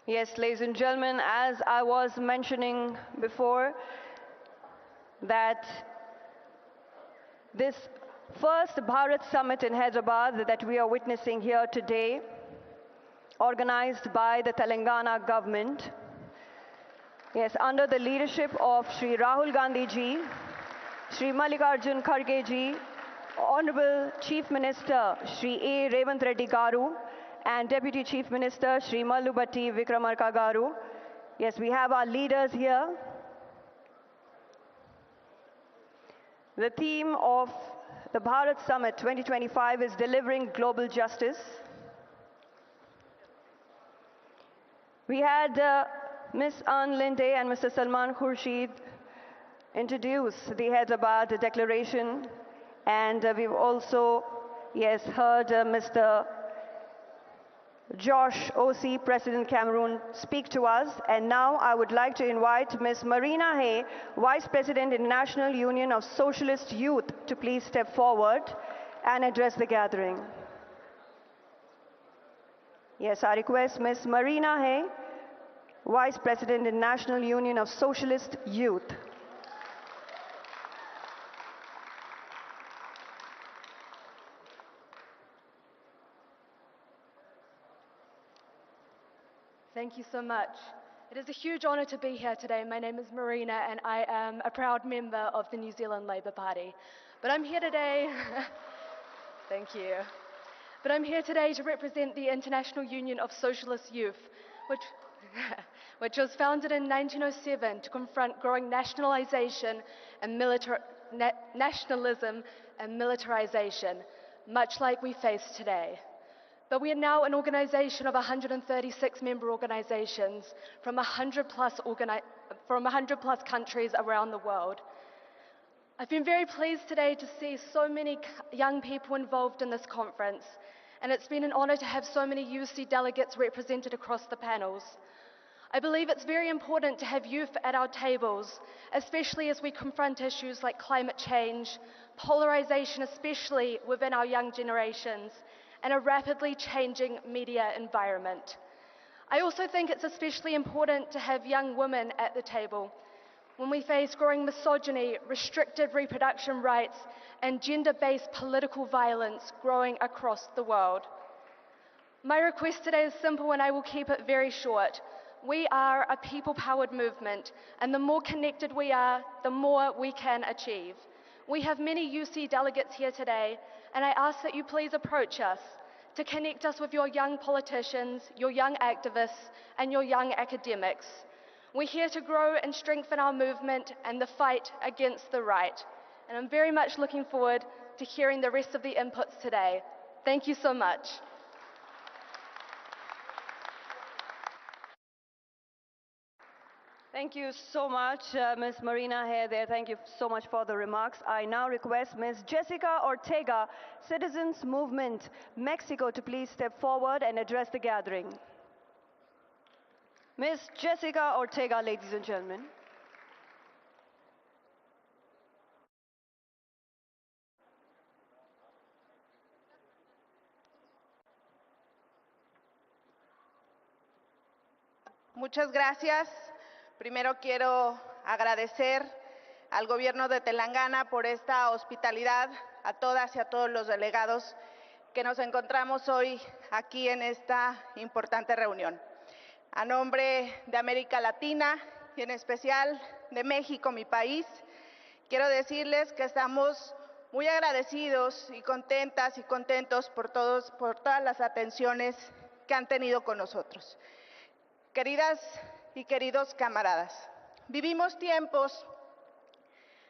Yes, ladies and gentlemen, as I was mentioning before, that this first Bharat Summit in Hyderabad that we are witnessing here today, organized by the Telangana government, yes, under the leadership of Shri Rahul Gandhi ji, Shri Mallikarjun Kharge ji, Honorable Chief Minister Shri A. Revanth Reddy Garu, and Deputy Chief Minister Shri Mallubhatti Vikramarka Garu. Yes, we have our leaders here. The theme of the Bharat Summit 2025 is Delivering Global Justice. We had Ms. Ann Linde and Mr. Salman Khurshid introduce the Hyderabad Declaration, and we've also, yes, heard Mr. Josh O.C., President Cameroon, speak to us. And now I would like to invite Ms. Marina Hay, Vice President, International Union of Socialist Youth, to please step forward and address the gathering. Yes, I request Ms. Marina Hay, Vice President, International Union of Socialist Youth. Thank you so much. It is a huge honour to be here today. My name is Marina and I am a proud member of the New Zealand Labour Party. But I'm here today, thank you. But I'm here today to represent the International Union of Socialist Youth, which was founded in 1907 to confront growing nationalisation and nationalism and militarisation, much like we face today. But we are now an organisation of 136 member organisations from 100 plus countries around the world. I've been very pleased today to see so many young people involved in this conference, and it's been an honour to have so many UC delegates represented across the panels. I believe it's very important to have youth at our tables, especially as we confront issues like climate change, polarisation, especially within our young generations, and a rapidly changing media environment. I also think it's especially important to have young women at the table when we face growing misogyny, restricted reproduction rights, and gender-based political violence growing across the world. My request today is simple and I will keep it very short. We are a people-powered movement, and the more connected we are, the more we can achieve. We have many UC delegates here today, and I ask that you please approach us to connect us with your young politicians, your young activists, and your young academics. We're here to grow and strengthen our movement and the fight against the right. And I'm very much looking forward to hearing the rest of the inputs today. Thank you so much. Thank you so much, Ms. Marina Hay there. Thank you so much for the remarks. I now request Ms. Jessica Ortega, Citizens Movement, Mexico, to please step forward and address the gathering. Ms. Jessica Ortega, ladies and gentlemen. Muchas gracias. Primero quiero agradecer al gobierno de Telangana por esta hospitalidad, a todas y a todos los delegados que nos encontramos hoy aquí en esta importante reunión. A nombre de América Latina y en especial de México, mi país, quiero decirles que estamos muy agradecidos y contentas y contentos por todas las atenciones que han tenido con nosotros. Queridas y queridos camaradas, vivimos tiempos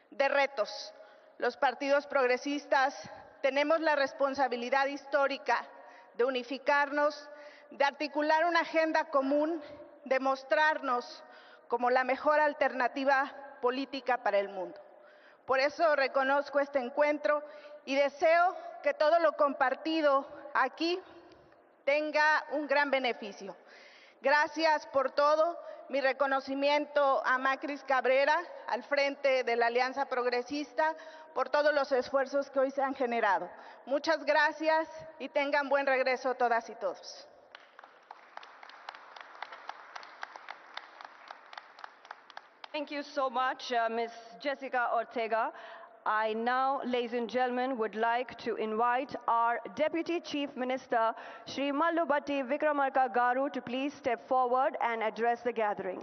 de retos. Los partidos progresistas tenemos la responsabilidad histórica de unificarnos, de articular una agenda común, de mostrarnos como la mejor alternativa política para el mundo. Por eso reconozco este encuentro y deseo que todo lo compartido aquí tenga un gran beneficio. Gracias por todo. Mi reconocimiento a Macris Cabrera, al frente de la Alianza Progresista, por todos los esfuerzos que hoy se han generado. Muchas gracias y tengan buen regreso todas y todos. Thank you so much, Ms. Jessica Ortega. I now, ladies and gentlemen, would like to invite our Deputy Chief Minister, Shri Mallubatti Vikramarka Garu, to please step forward and address the gathering.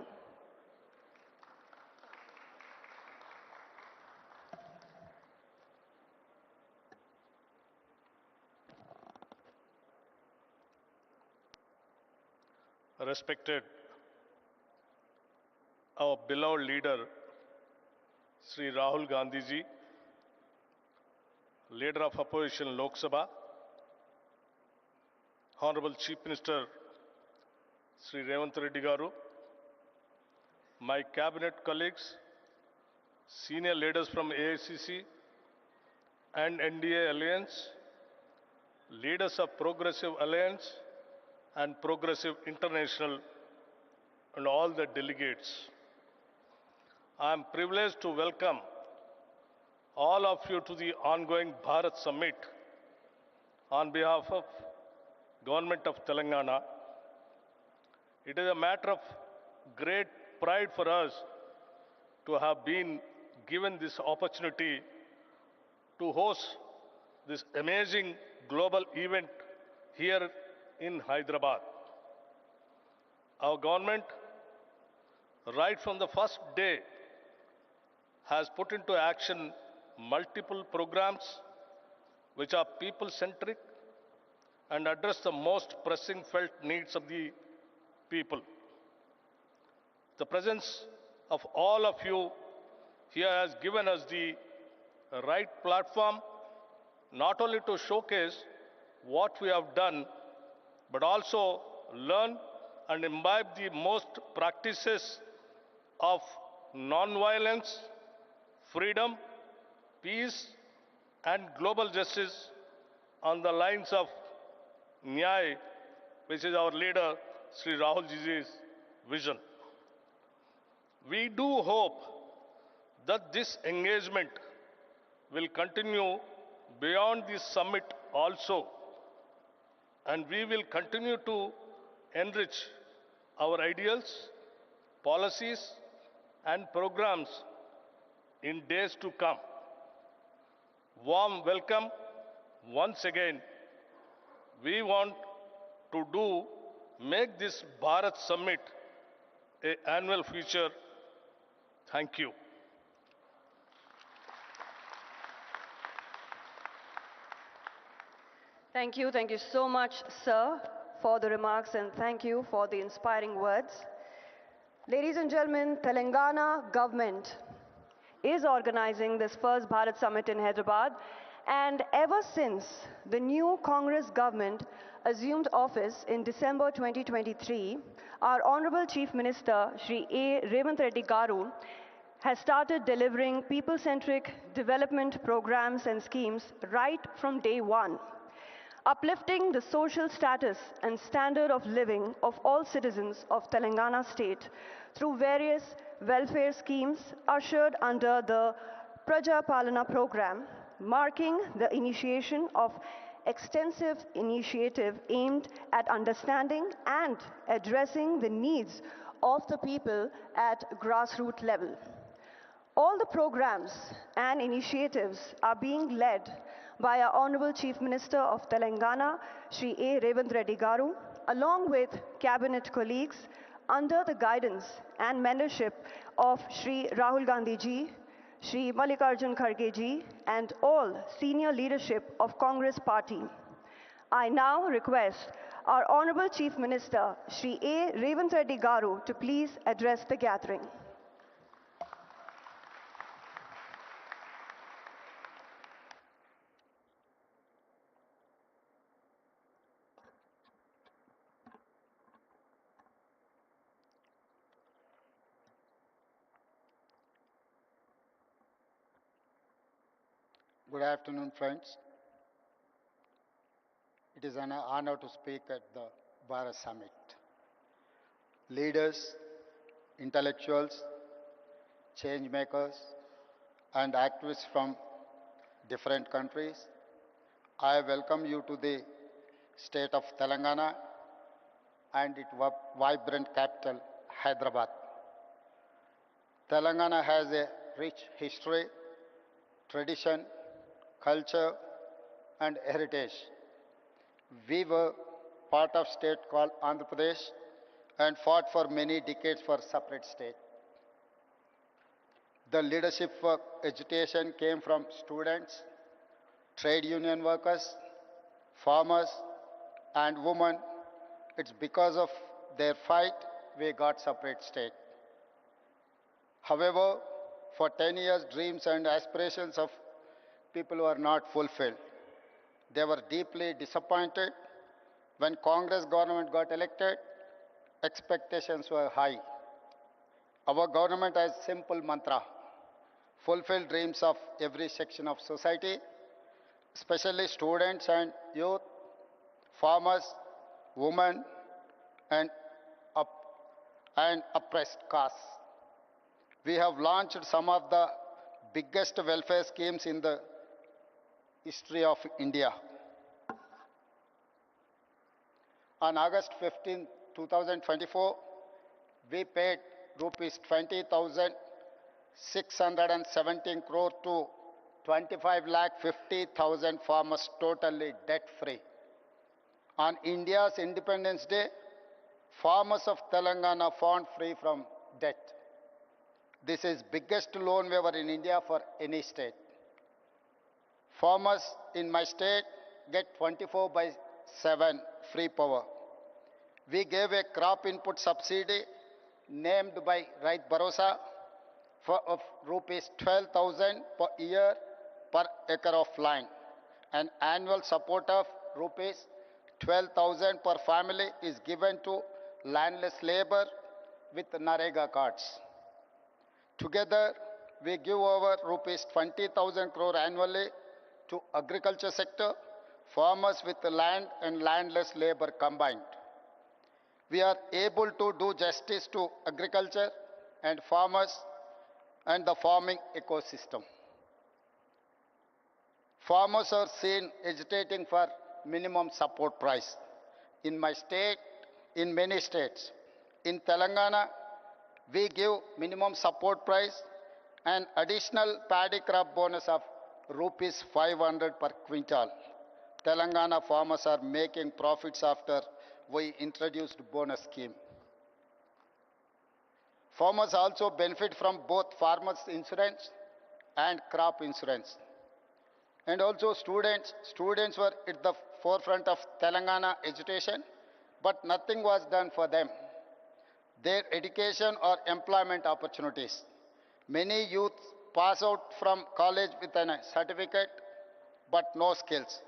Respected our beloved leader, Sri Rahul Gandhi ji, leader of opposition Lok Sabha, Honorable Chief Minister Sri Revanth Reddy Garu, my cabinet colleagues, senior leaders from AICC and NDA Alliance, leaders of Progressive Alliance and Progressive International, and all the delegates. I am privileged to welcome all of you to the ongoing Bharath Summit on behalf of Government of Telangana. It is a matter of great pride for us to have been given this opportunity to host this amazing global event here in Hyderabad. Our government, right from the first day, has put into action multiple programs which are people-centric and address the most pressing felt needs of the people. The presence of all of you here has given us the right platform not only to showcase what we have done, but also learn and imbibe the most practices of non-violence, freedom, peace, and global justice on the lines of Nyay, which is our leader, Sri Rahul Ji's vision. We do hope that this engagement will continue beyond this summit also, and we will continue to enrich our ideals, policies, and programs in days to come. Warm welcome once again. We want to make this Bharat Summit an annual feature. Thank you. Thank you so much, sir, for the remarks, and thank you for the inspiring words. Ladies and gentlemen, Telangana government is organizing this first Bharat Summit in Hyderabad, and ever since the new Congress government assumed office in December 2023, our Honorable Chief Minister, Shri A. Revanth Reddy Garu, has started delivering people-centric development programs and schemes right from day one, uplifting the social status and standard of living of all citizens of Telangana state through various welfare schemes ushered under the Praja Palana program, marking the initiation of extensive initiative aimed at understanding and addressing the needs of the people at grassroots level. All the programs and initiatives are being led by our Honorable Chief Minister of Telangana, Shri A. Revanth Reddy Garu, along with cabinet colleagues under the guidance and mentorship of Shri Rahul Gandhi ji, Shri Mallikarjun Kharge ji, and all senior leadership of Congress Party. I now request our Honorable Chief Minister, Shri A. Revanth Reddy Garu, to please address the gathering. Good afternoon, friends. It is an honor to speak at the Bharat Summit. Leaders, intellectuals, change makers, and activists from different countries, I welcome you to the state of Telangana and its vibrant capital, Hyderabad. Telangana has a rich history, tradition, culture, and heritage. We were part of state called Andhra Pradesh and fought for many decades for separate state. The leadership for agitation came from students, trade union workers, farmers, and women. It's because of their fight we got separate state. However, for 10 years, dreams and aspirations of people were not fulfilled. They were deeply disappointed. When Congress government got elected, expectations were high. Our government has simple mantra: fulfill dreams of every section of society, especially students and youth, farmers, women, and, and oppressed castes. We have launched some of the biggest welfare schemes in the history of India. On August 15, 2024, we paid rupees 20,617 crore to 25,50,000 farmers totally debt-free. On India's Independence Day, farmers of Telangana found free from debt. This is biggest loan waiver in India for any state. Farmers in my state get 24/7 free power. We gave a crop input subsidy named by Right Bharosa of rupees 12,000 per year per acre of land. An annual support of rupees 12,000 per family is given to landless labor with Narega cards. Together, we give over rupees 20,000 crore annually to agriculture sector, farmers with land and landless labor combined. We are able to do justice to agriculture and farmers and the farming ecosystem. Farmers are seen agitating for minimum support price. In my state, in many states, in Telangana, we give minimum support price and additional paddy crop bonus of rupees 500 per quintal. Telangana farmers are making profits after we introduced bonus scheme. Farmers also benefit from both farmers insurance and crop insurance. And also students were at the forefront of Telangana education, but nothing was done for them. Their education or employment opportunities. Many youth pass out from college with a certificate, but no skills.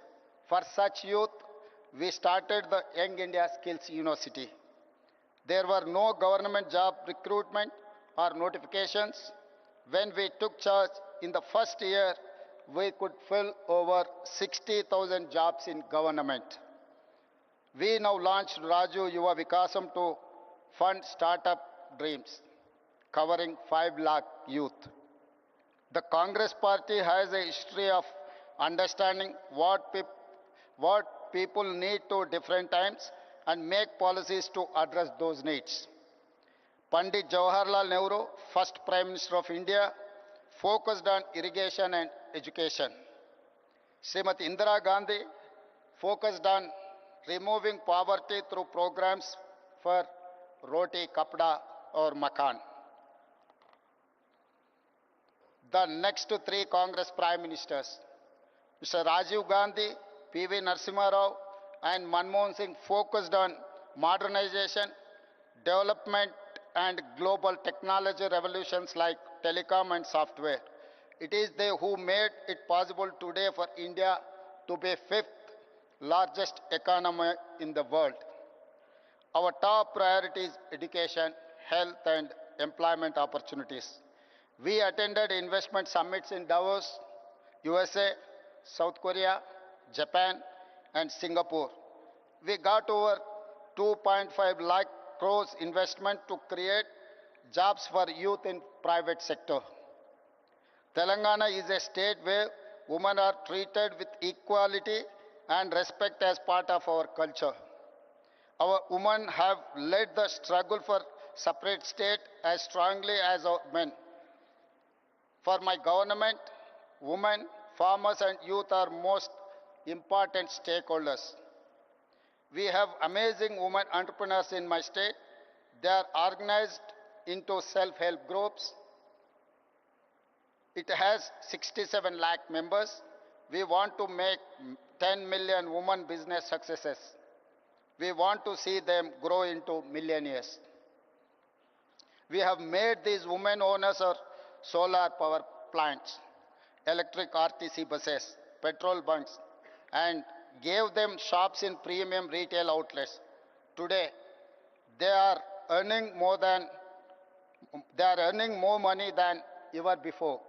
For such youth, we started the Young India Skills University. There were no government job recruitment or notifications. When we took charge in the first year, we could fill over 60,000 jobs in government. We now launched Raju Yuva Vikasam to fund startup dreams, covering 5 lakh youth. The Congress party has a history of understanding what people need to different times and make policies to address those needs. Pandit Jawaharlal Nehru, first Prime Minister of India, focused on irrigation and education. Srimati Indira Gandhi focused on removing poverty through programs for roti, kapda or makan. The next 3 Congress Prime Ministers, Mr. Rajiv Gandhi, P.V. Narasimha Rao and Manmohan Singh focused on modernization, development and global technology revolutions like telecom and software. It is they who made it possible today for India to be 5th largest economy in the world. Our top priority is education, health and employment opportunities. We attended investment summits in Davos, USA, South Korea, Japan and Singapore. We got over 2.5 lakh crores investment to create jobs for youth in private sector. Telangana is a state where women are treated with equality and respect as part of our culture. Our women have led the struggle for separate state as strongly as our men. For my government, women, farmers and youth are most important stakeholders. We have amazing women entrepreneurs in my state. They are organized into self-help groups. It has 67 lakh members. We want to make 10 million women business successes. We want to see them grow into millionaires. We have made these women owners of solar power plants, electric RTC buses, petrol bunks, and gave them shops in premium retail outlets. Today, they are earning more money than ever before.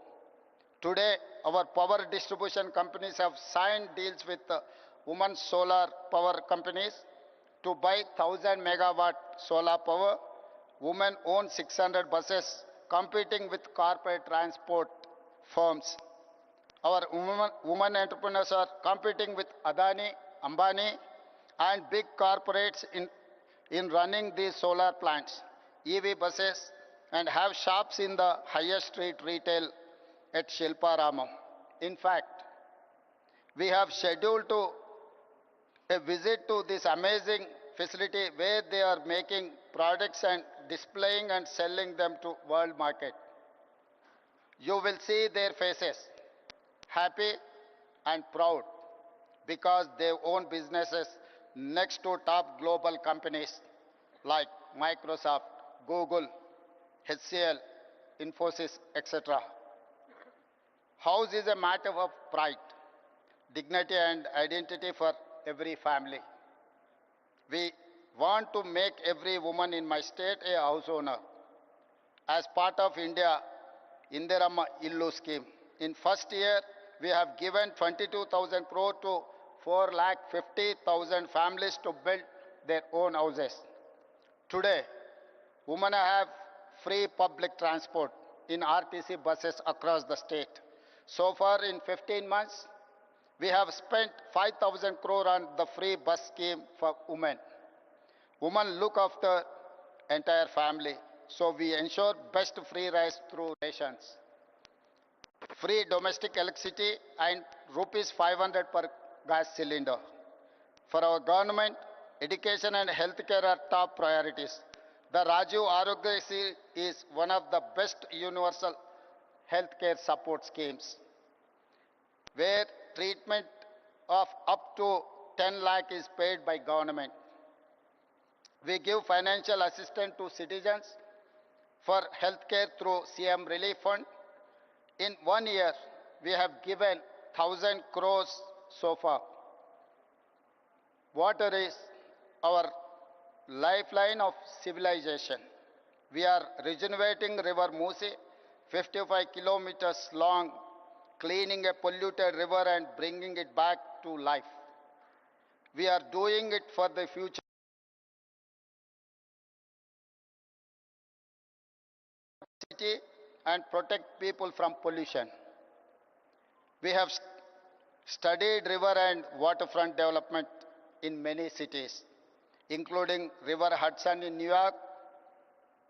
Today, our power distribution companies have signed deals with women solar power companies to buy 1,000 megawatt solar power. Women own 600 buses, competing with corporate transport firms. Our women entrepreneurs are competing with Adani, Ambani, and big corporates in running these solar plants, EV buses, and have shops in the highest street retail at Shilparamam. In fact, we have scheduled a visit to this amazing facility where they are making products and displaying and selling them to world market. You will see their faces, happy and proud, because they own businesses next to top global companies like Microsoft, Google, HCL, Infosys, etc. House is a matter of pride, dignity and identity for every family. We want to make every woman in my state a house owner. As part of India Indirama Illu scheme, in first year we have given 22,000 crore to 4,50,000 families to build their own houses. Today, women have free public transport in RTC buses across the state. So far in 15 months, we have spent 5,000 crore on the free bus scheme for women. Women look after entire family, so we ensure best free rides through rations. Free domestic electricity and rupees 500 per gas cylinder. For our government, education and healthcare are top priorities. The Rajiv Arogyasri is one of the best universal healthcare support schemes, where treatment of up to 10 lakh is paid by government. We give financial assistance to citizens for healthcare through CM Relief Fund. In 1 year, we have given 1,000 crores so far. Water is our lifeline of civilization. We are regenerating River Musi, 55 kilometers long, cleaning a polluted river and bringing it back to life. We are doing it for the future city and protect people from pollution. We have studied river and waterfront development in many cities, including River Hudson in New York,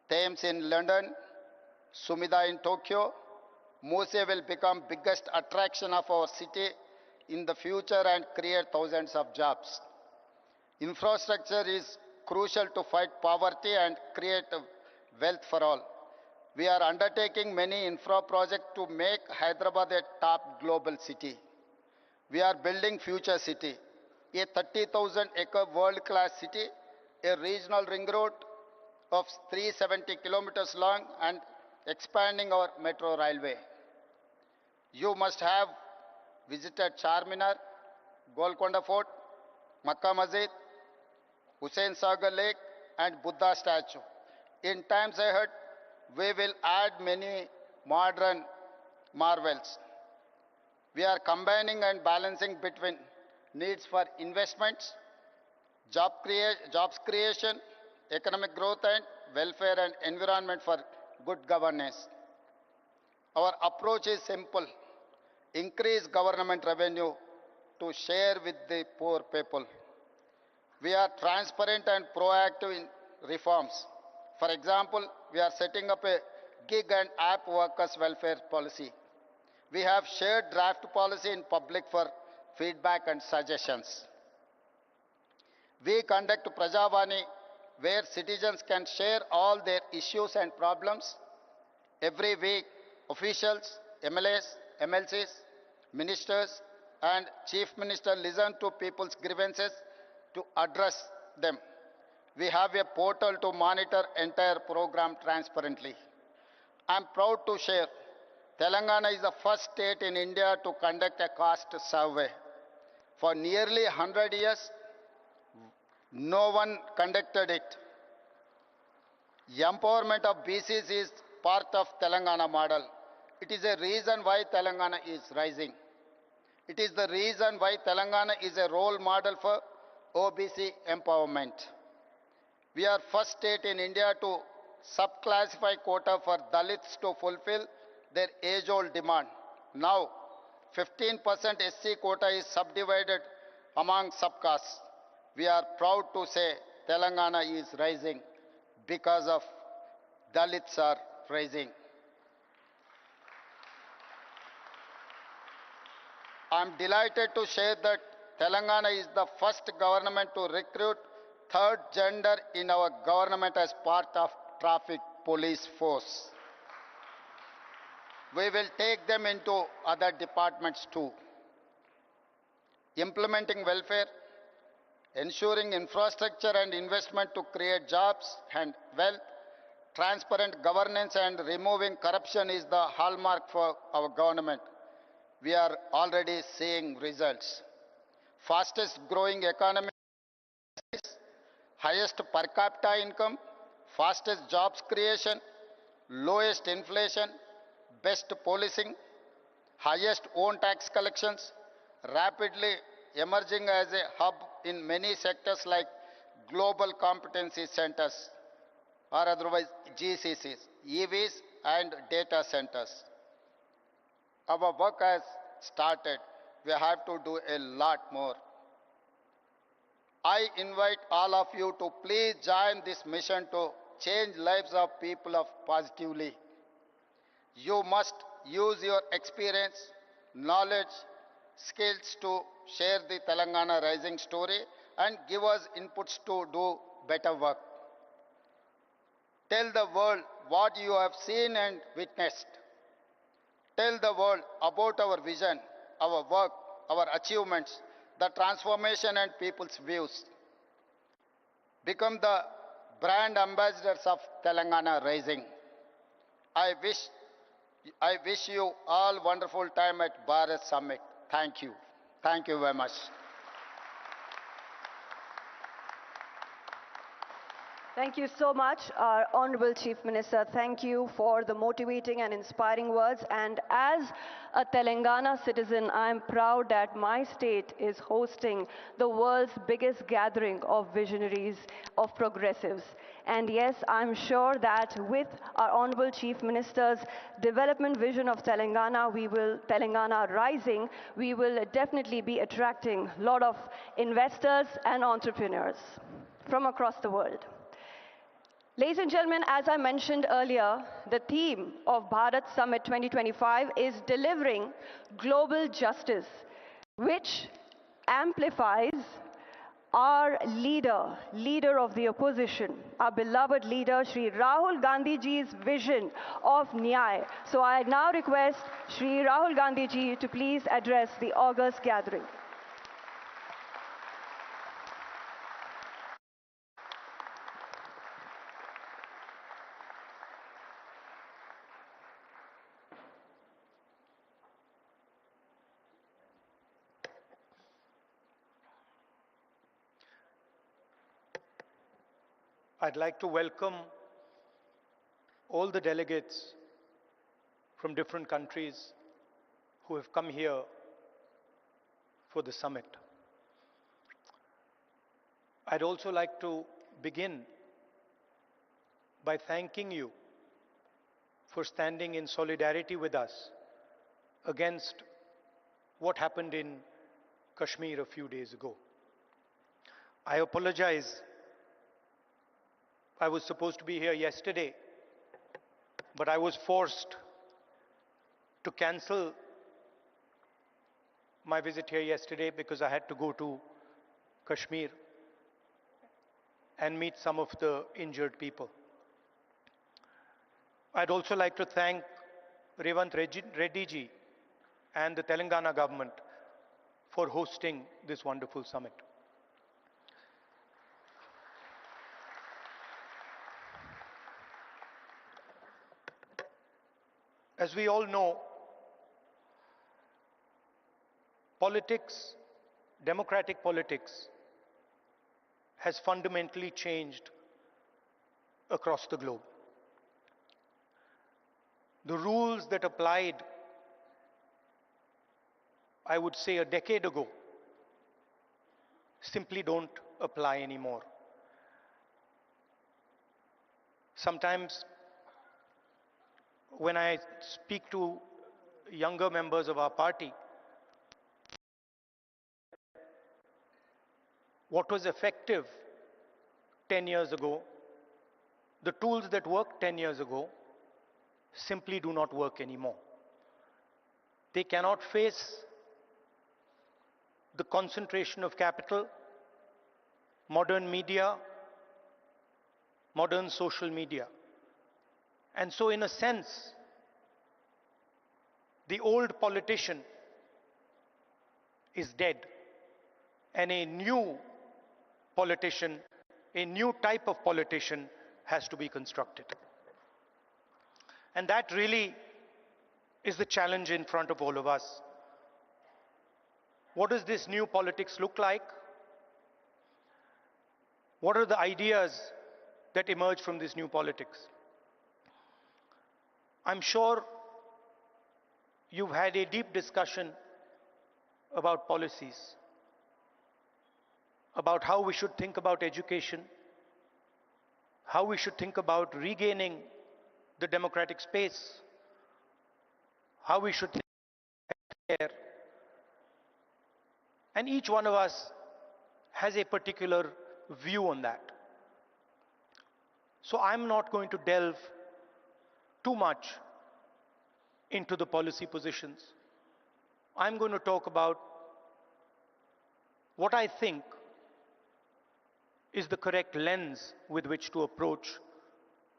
Thames in London, Sumida in Tokyo. Muse will become biggest attraction of our city in the future and create thousands of jobs. Infrastructure is crucial to fight poverty and create wealth for all. We are undertaking many infra projects to make Hyderabad a top global city. We are building future city, a 30,000 acre world-class city, a regional ring road of 370 kilometers long and expanding our metro railway. You must have visited Charminar, Golconda Fort, Makkah Masjid, Hussain Sagar Lake and Buddha statue. In times ahead, we will add many modern marvels. We are combining and balancing between needs for investments, jobs creation, economic growth and welfare and environment for good governance. Our approach is simple: increase government revenue to share with the poor people. We are transparent and proactive in reforms. For example, we are setting up a gig and app workers welfare policy. We have shared draft policy in public for feedback and suggestions. We conduct Prajavani, where citizens can share all their issues and problems. Every week, officials, MLAs, MLCs, ministers, and Chief Minister listen to people's grievances to address them. We have a portal to monitor entire program transparently. I am proud to share Telangana is the first state in India to conduct a caste survey. For nearly 100 years, no one conducted it. Empowerment of BCs is part of Telangana model. It is a reason why Telangana is rising. It is the reason why Telangana is a role model for OBC empowerment. We are first state in India to subclassify quota for Dalits to fulfill their age-old demand. Now, 15% SC quota is subdivided among subcastes. We are proud to say Telangana is rising because of Dalits are rising. I am delighted to share that Telangana is the first government to recruit third gender in our government as part of traffic police force. We will take them into other departments too. Implementing welfare, ensuring infrastructure and investment to create jobs and wealth, transparent governance and removing corruption is the hallmark for our government. We are already seeing results. Fastest growing economy, highest per capita income, fastest jobs creation, lowest inflation, best policing, highest own tax collections, rapidly emerging as a hub in many sectors like global competency centers or otherwise GCCs, EVs and data centers. Our work has started. We have to do a lot more. I invite all of you to please join this mission to change lives of people positively. You must use your experience, knowledge, skills to share the Telangana rising story and give us inputs to do better work. Tell the world what you have seen and witnessed. Tell the world about our vision, our work, our achievements, the transformation and people's views. Become the brand ambassadors of Telangana Rising. I wish you all wonderful time at Bharath Summit. Thank you. Thank you very much. Thank you so much, our Honorable Chief Minister. Thank you for the motivating and inspiring words. And as a Telangana citizen, I am proud that my state is hosting the world's biggest gathering of visionaries, of progressives. And yes, I'm sure that with our Honorable Chief Minister's development vision of Telangana, Telangana Rising, we will definitely be attracting a lot of investors and entrepreneurs from across the world. Ladies and gentlemen, as I mentioned earlier, the theme of Bharath Summit 2025 is delivering global justice, which amplifies our leader of the opposition, our beloved leader, Shri Rahul Gandhi ji's vision of Nyay. So I now request Shri Rahul Gandhi ji to please address the august gathering. I'd like to welcome all the delegates from different countries who have come here for the summit. I'd also like to begin by thanking you for standing in solidarity with us against what happened in Kashmir a few days ago. I apologize. I was supposed to be here yesterday, but I was forced to cancel my visit here yesterday because I had to go to Kashmir and meet some of the injured people. I'd also like to thank Reddy ji and the Telangana government for hosting this wonderful summit. As we all know, politics, democratic politics, has fundamentally changed across the globe. The rules that applied, I would say, a decade ago, simply don't apply anymore. Sometimes, when I speak to younger members of our party, what was effective 10 years ago, the tools that worked 10 years ago, simply do not work anymore. They cannot face the concentration of capital, modern media, modern social media. And so, in a sense, the old politician is dead, and a new politician, a new type of politician has to be constructed. And that really is the challenge in front of all of us. What does this new politics look like? What are the ideas that emerge from this new politics? I'm sure you've had a deep discussion about policies, about how we should think about education, how we should think about regaining the democratic space, how we should think about healthcare. And each one of us has a particular view on that. So I'm not going to delve too much into the policy positions. I'm going to talk about what I think is the correct lens with which to approach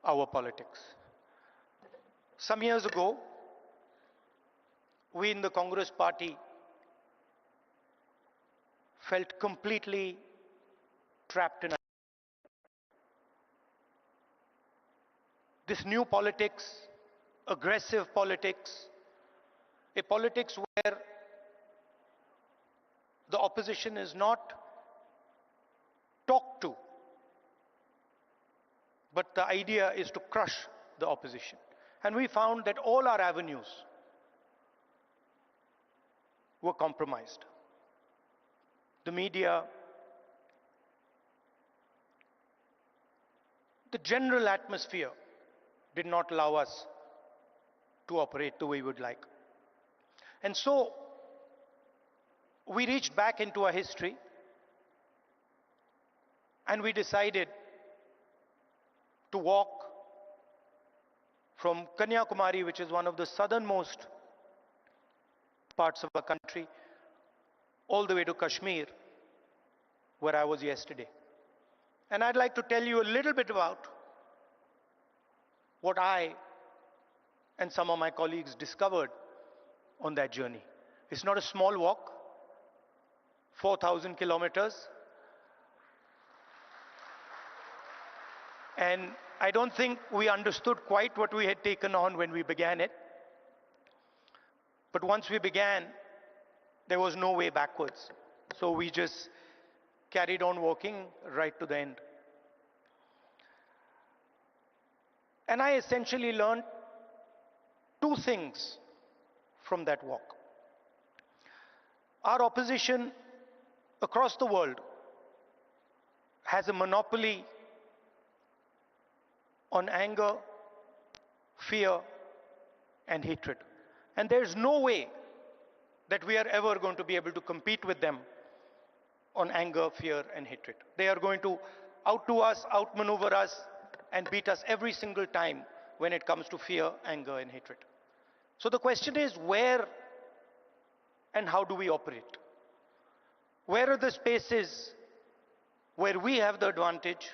our politics. Some years ago, we in the Congress party felt completely trapped in this new politics, aggressive politics, a politics where the opposition is not talked to, but the idea is to crush the opposition. And we found that all our avenues were compromised. The media, the general atmosphere did not allow us to operate the way we would like. And so, we reached back into our history and we decided to walk from Kanyakumari, which is one of the southernmost parts of our country, all the way to Kashmir, where I was yesterday. And I'd like to tell you a little bit about what I and some of my colleagues discovered on that journey. It's not a small walk, 4,000 kilometers. And I don't think we understood quite what we had taken on when we began it. But once we began, there was no way backwards. So we just carried on walking right to the end. And I essentially learned two things from that walk. Our opposition across the world has a monopoly on anger, fear, and hatred. And there's no way that we are ever going to be able to compete with them on anger, fear, and hatred. They are going to outdo us, outmaneuver us, and beat us every single time when it comes to fear, anger, and hatred. So the question is, where and how do we operate? Where are the spaces where we have the advantage?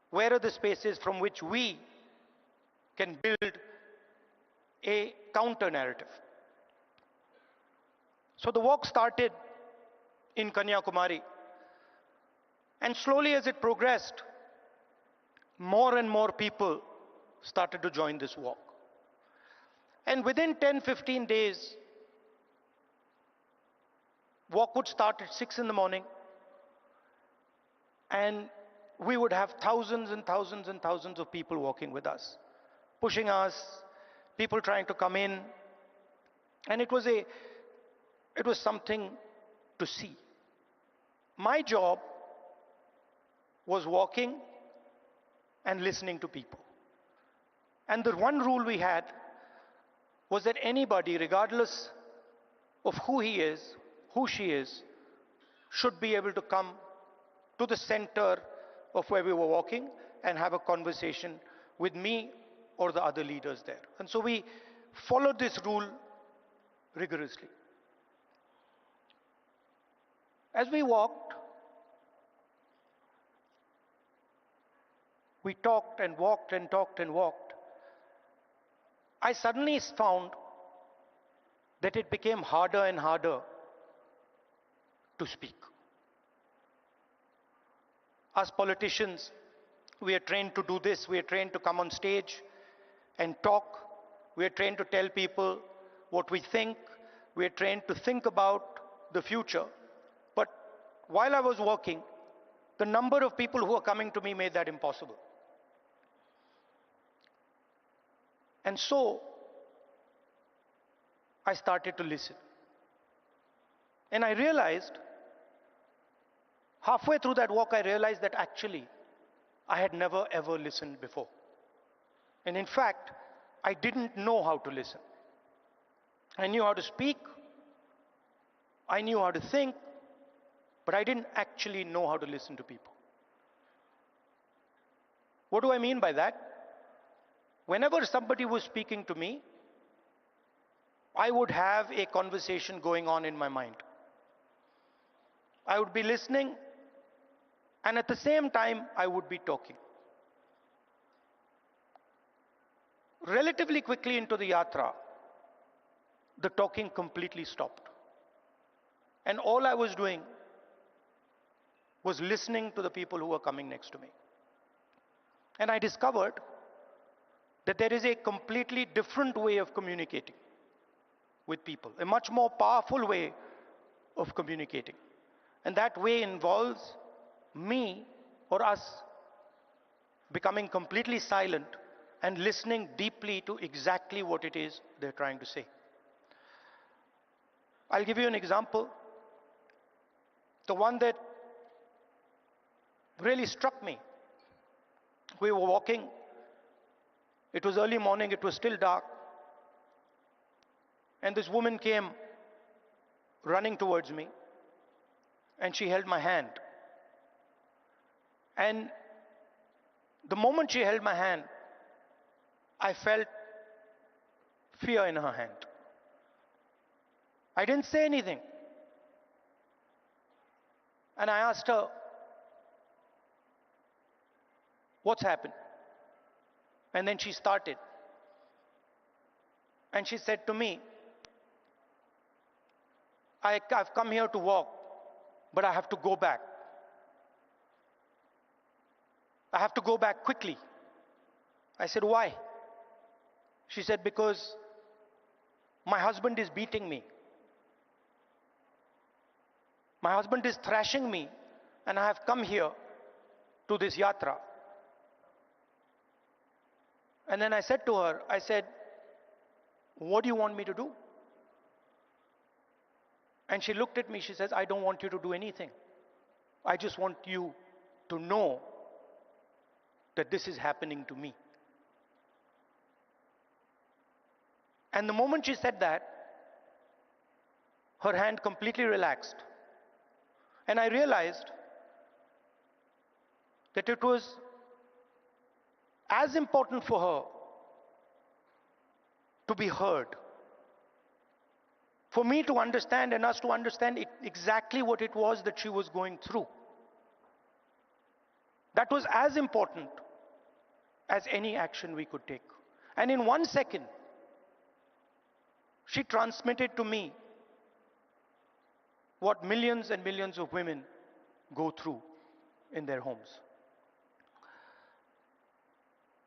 Where are the spaces from which we can build a counter narrative? So the walk started in Kanyakumari, and slowly as it progressed, more and more people started to join this walk. And within 10-15 days, walk would start at 6 in the morning, and we would have thousands and thousands and thousands of people walking with us, pushing us, people trying to come in, and it was something to see. My job was walking and listening to people. And the one rule we had was that anybody, regardless of who he is, who she is, should be able to come to the center of where we were walking and have a conversation with me or the other leaders there. And so we followed this rule rigorously. As we walked, we talked and walked and talked and walked. I suddenly found that it became harder and harder to speak. As politicians, we are trained to do this. We are trained to come on stage and talk. We are trained to tell people what we think. We are trained to think about the future. But while I was walking, the number of people who were coming to me made that impossible. And so I started to listen. And I realized, halfway through that walk, I realized that actually I had never ever listened before. And in fact, I didn't know how to listen. I knew how to speak, I knew how to think, but I didn't actually know how to listen to people. What do I mean by that? Whenever somebody was speaking to me, I would have a conversation going on in my mind. I would be listening, and at the same time, I would be talking. Relatively quickly into the yatra, the talking completely stopped. And all I was doing was listening to the people who were coming next to me. And I discovered that there is a completely different way of communicating with people, a much more powerful way of communicating. And that way involves me or us becoming completely silent and listening deeply to exactly what it is they're trying to say. I'll give you an example. The one that really struck me. We were walking. It was early morning, it was still dark. And this woman came running towards me, and she held my hand. And the moment she held my hand, I felt fear in her hand. I didn't say anything. And I asked her, "What's happened?" And then she started. And she said to me, I've come here to walk, but I have to go back. I have to go back quickly. I said, "Why?" She said, "Because my husband is beating me. My husband is thrashing me, and I have come here to this yatra." And then I said to her, I said, "What do you want me to do?" And she looked at me, she says, "I don't want you to do anything. I just want you to know that this is happening to me." And the moment she said that, her hand completely relaxed. And I realized that it was as important for her to be heard, for me to understand and us to understand exactly what it was that she was going through. That was as important as any action we could take. And in 1 second, she transmitted to me what millions and millions of women go through in their homes.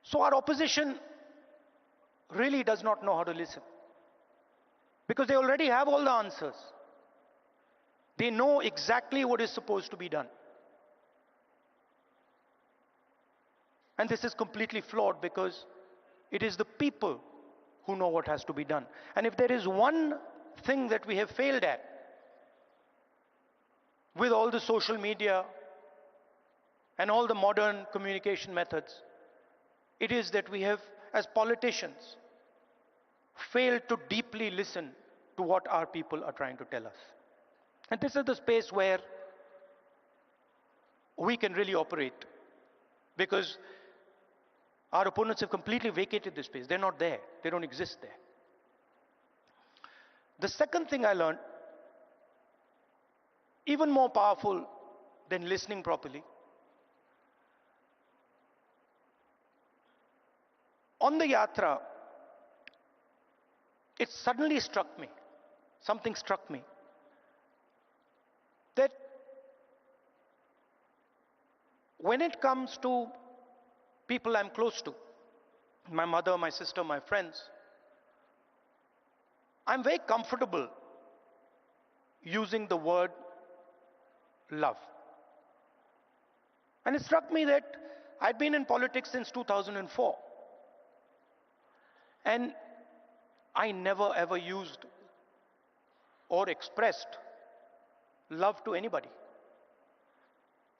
So our opposition really does not know how to listen, because they already have all the answers. They know exactly what is supposed to be done. And this is completely flawed, because it is the people who know what has to be done. And if there is one thing that we have failed at with all the social media and all the modern communication methods, it is that we have, as politicians, failed to deeply listen to what our people are trying to tell us. And this is the space where we can really operate, because our opponents have completely vacated this space. They're not there. They don't exist there. The second thing I learned, even more powerful than listening properly, on the yatra, it suddenly struck me, something struck me, that when it comes to people I'm close to, my mother, my sister, my friends, I'm very comfortable using the word love. And it struck me that I'd been in politics since 2004. And I never ever used or expressed love to anybody.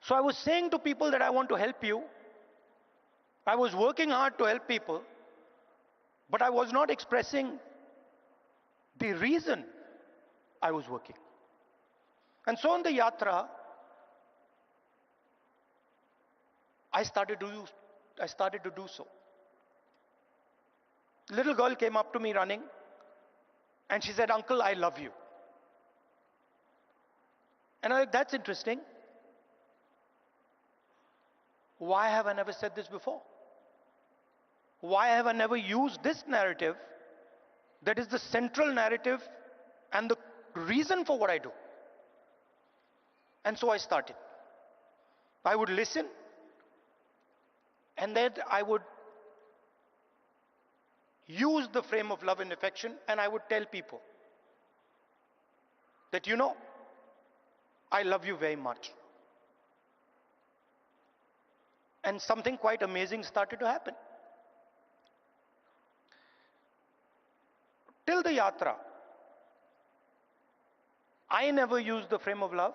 So I was saying to people that I want to help you. I was working hard to help people, but I was not expressing the reason I was working. And so on the yatra, I started to do so. Little girl came up to me running, and she said, "Uncle, I love you." And I'm like, that's interesting. Why have I never said this before? Why have I never used this narrative that is the central narrative and the reason for what I do? And so I started. I would listen, and then I would use the frame of love and affection, and I would tell people that, you know, I love you very much. And something quite amazing started to happen. Till the yatra, I never used the frame of love,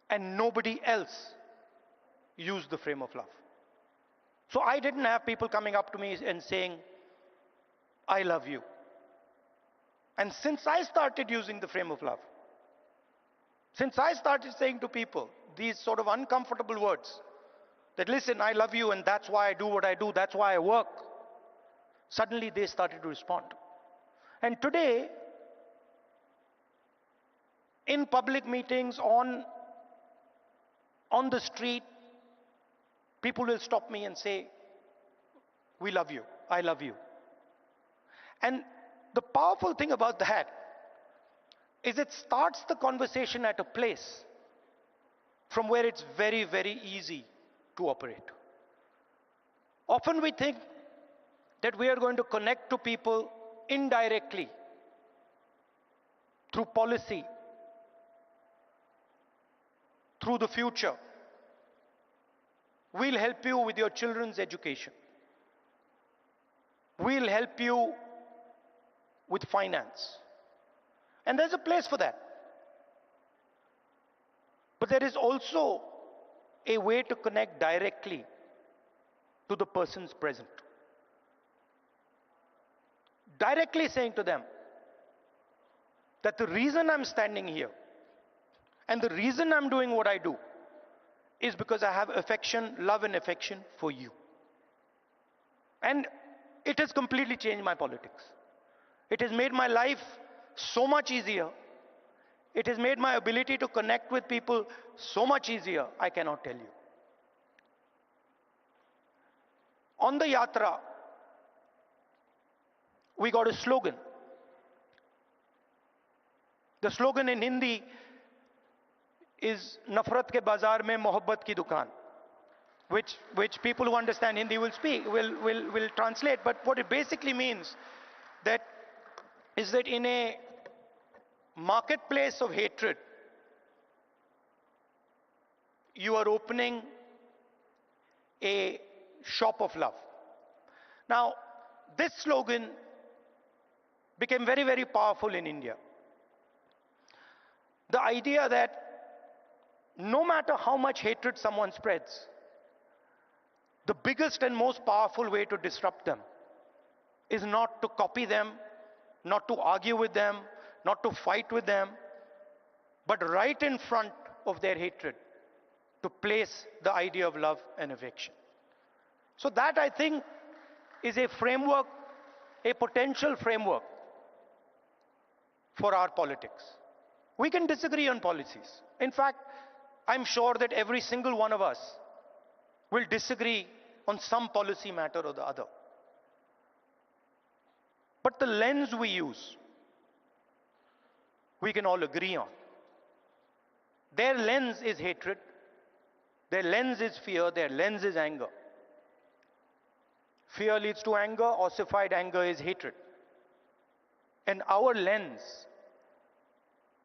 and nobody else used the frame of love. So I didn't have people coming up to me and saying, "I love you." And since I started using the frame of love, since I started saying to people these sort of uncomfortable words, that listen, I love you and that's why I do what I do, that's why I work, suddenly they started to respond. And today, in public meetings, on the street, people will stop me and say, "We love you, I love you." And the powerful thing about that is it starts the conversation at a place from where it's very, very easy to operate. Often we think that we are going to connect to people indirectly through policy, through the future. We'll help you with your children's education. We'll help you with finance. And there's a place for that. But there is also a way to connect directly to the persons present. Directly saying to them that the reason I'm standing here and the reason I'm doing what I do is because I have affection, love and affection for you. And it has completely changed my politics. It has made my life so much easier. It has made my ability to connect with people so much easier, I cannot tell you. On the yatra, we got a slogan. The slogan in Hindi is Nafrat ke bazaar mein mohabbat ki dukaan, which people who understand Hindi will translate. But what it basically means is that in a marketplace of hatred, you are opening a shop of love. Now, this slogan became very, very powerful in India. The idea that no matter how much hatred someone spreads, the biggest and most powerful way to disrupt them is not to copy them, not to argue with them, not to fight with them, but right in front of their hatred, to place the idea of love and affection. So that, I think, is a framework, a potential framework for our politics. We can disagree on policies. In fact, I'm sure that every single one of us will disagree on some policy matter or the other. But the lens we use, we can all agree on. Their lens is hatred, their lens is fear, their lens is anger. Fear leads to anger, ossified anger is hatred. And our lens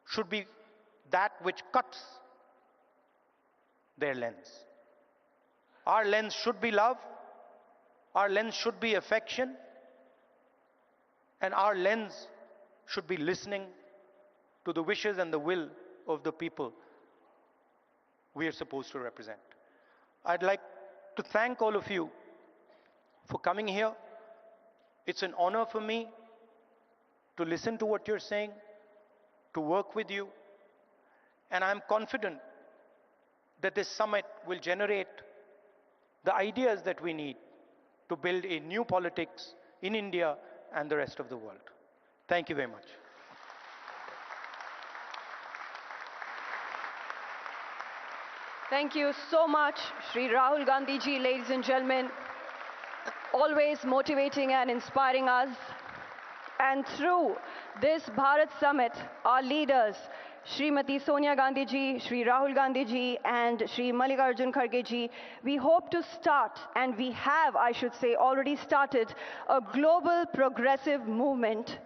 should be that which cuts their lens. Our lens should be love, our lens should be affection, and our lens should be listening to the wishes and the will of the people we are supposed to represent. I'd like to thank all of you for coming here. It's an honor for me to listen to what you're saying, to work with you, and I'm confident that this summit will generate the ideas that we need to build a new politics in India and the rest of the world. Thank you very much. Thank you so much, Shri Rahul Gandhi ji, ladies and gentlemen, always motivating and inspiring us. And through this Bharat Summit, our leaders, Srimati Sonia Gandhi ji, Shri Rahul Gandhi ji, and Shri Mallikarjun Kharge ji, we hope to start, and we have, I should say, already started a global progressive movement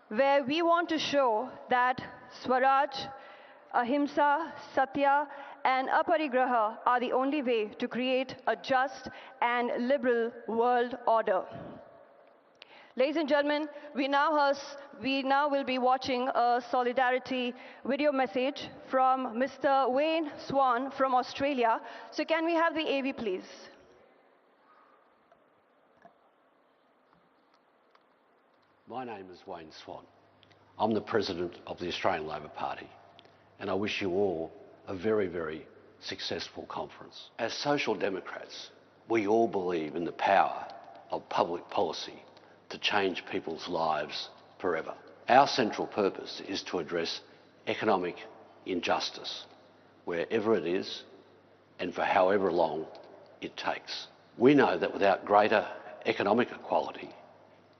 where we want to show that Swaraj, Ahimsa, Satya, and Aparigraha are the only way to create a just and liberal world order. Ladies and gentlemen, we now will be watching a solidarity video message from Mr. Wayne Swan from Australia. So can we have the AV, please? My name is Wayne Swan. I'm the President of the Australian Labor Party, and I wish you all a very, very successful conference. As Social Democrats, we all believe in the power of public policy to change people's lives forever. Our central purpose is to address economic injustice wherever it is and for however long it takes. We know that without greater economic equality,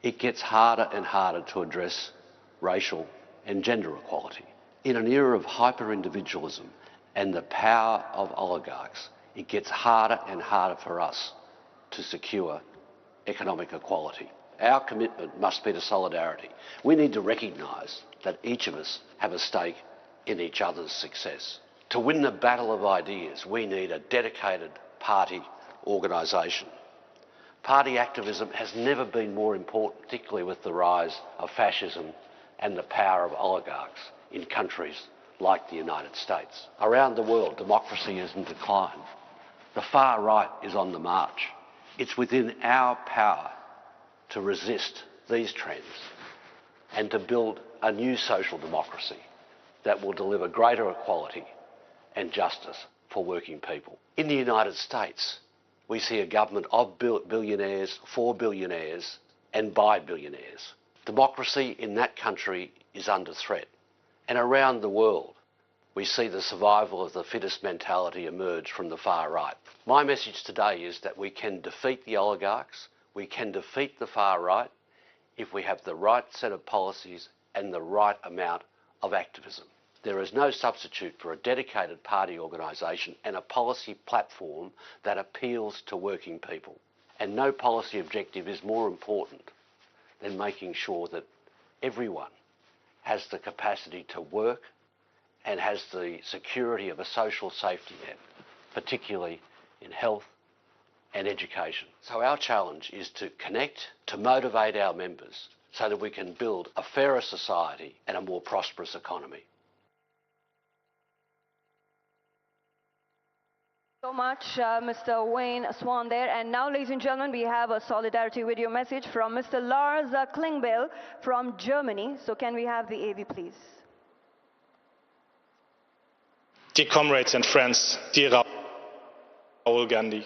it gets harder and harder to address racial and gender equality. In an era of hyper-individualism and the power of oligarchs, it gets harder and harder for us to secure economic equality. Our commitment must be to solidarity. We need to recognise that each of us have a stake in each other's success. To win the battle of ideas, we need a dedicated party organisation. Party activism has never been more important, particularly with the rise of fascism and the power of oligarchs in countries like the United States. Around the world, democracy is in decline. The far right is on the march. It's within our power to resist these trends and to build a new social democracy that will deliver greater equality and justice for working people. In the United States, we see a government of billionaires, for billionaires, and by billionaires. Democracy in that country is under threat. And around the world, we see the survival of the fittest mentality emerge from the far right. My message today is that we can defeat the oligarchs, we can defeat the far right if we have the right set of policies and the right amount of activism. There is no substitute for a dedicated party organisation and a policy platform that appeals to working people. And no policy objective is more important than making sure that everyone has the capacity to work and has the security of a social safety net, particularly in health and education. So our challenge is to connect, to motivate our members so that we can build a fairer society and a more prosperous economy. So much, Mr. Wayne Swan there. And now, ladies and gentlemen, we have a solidarity video message from Mr. Lars Klingbeil from Germany. So can we have the AV, please? Dear comrades and friends, dear Rahul Gandhi,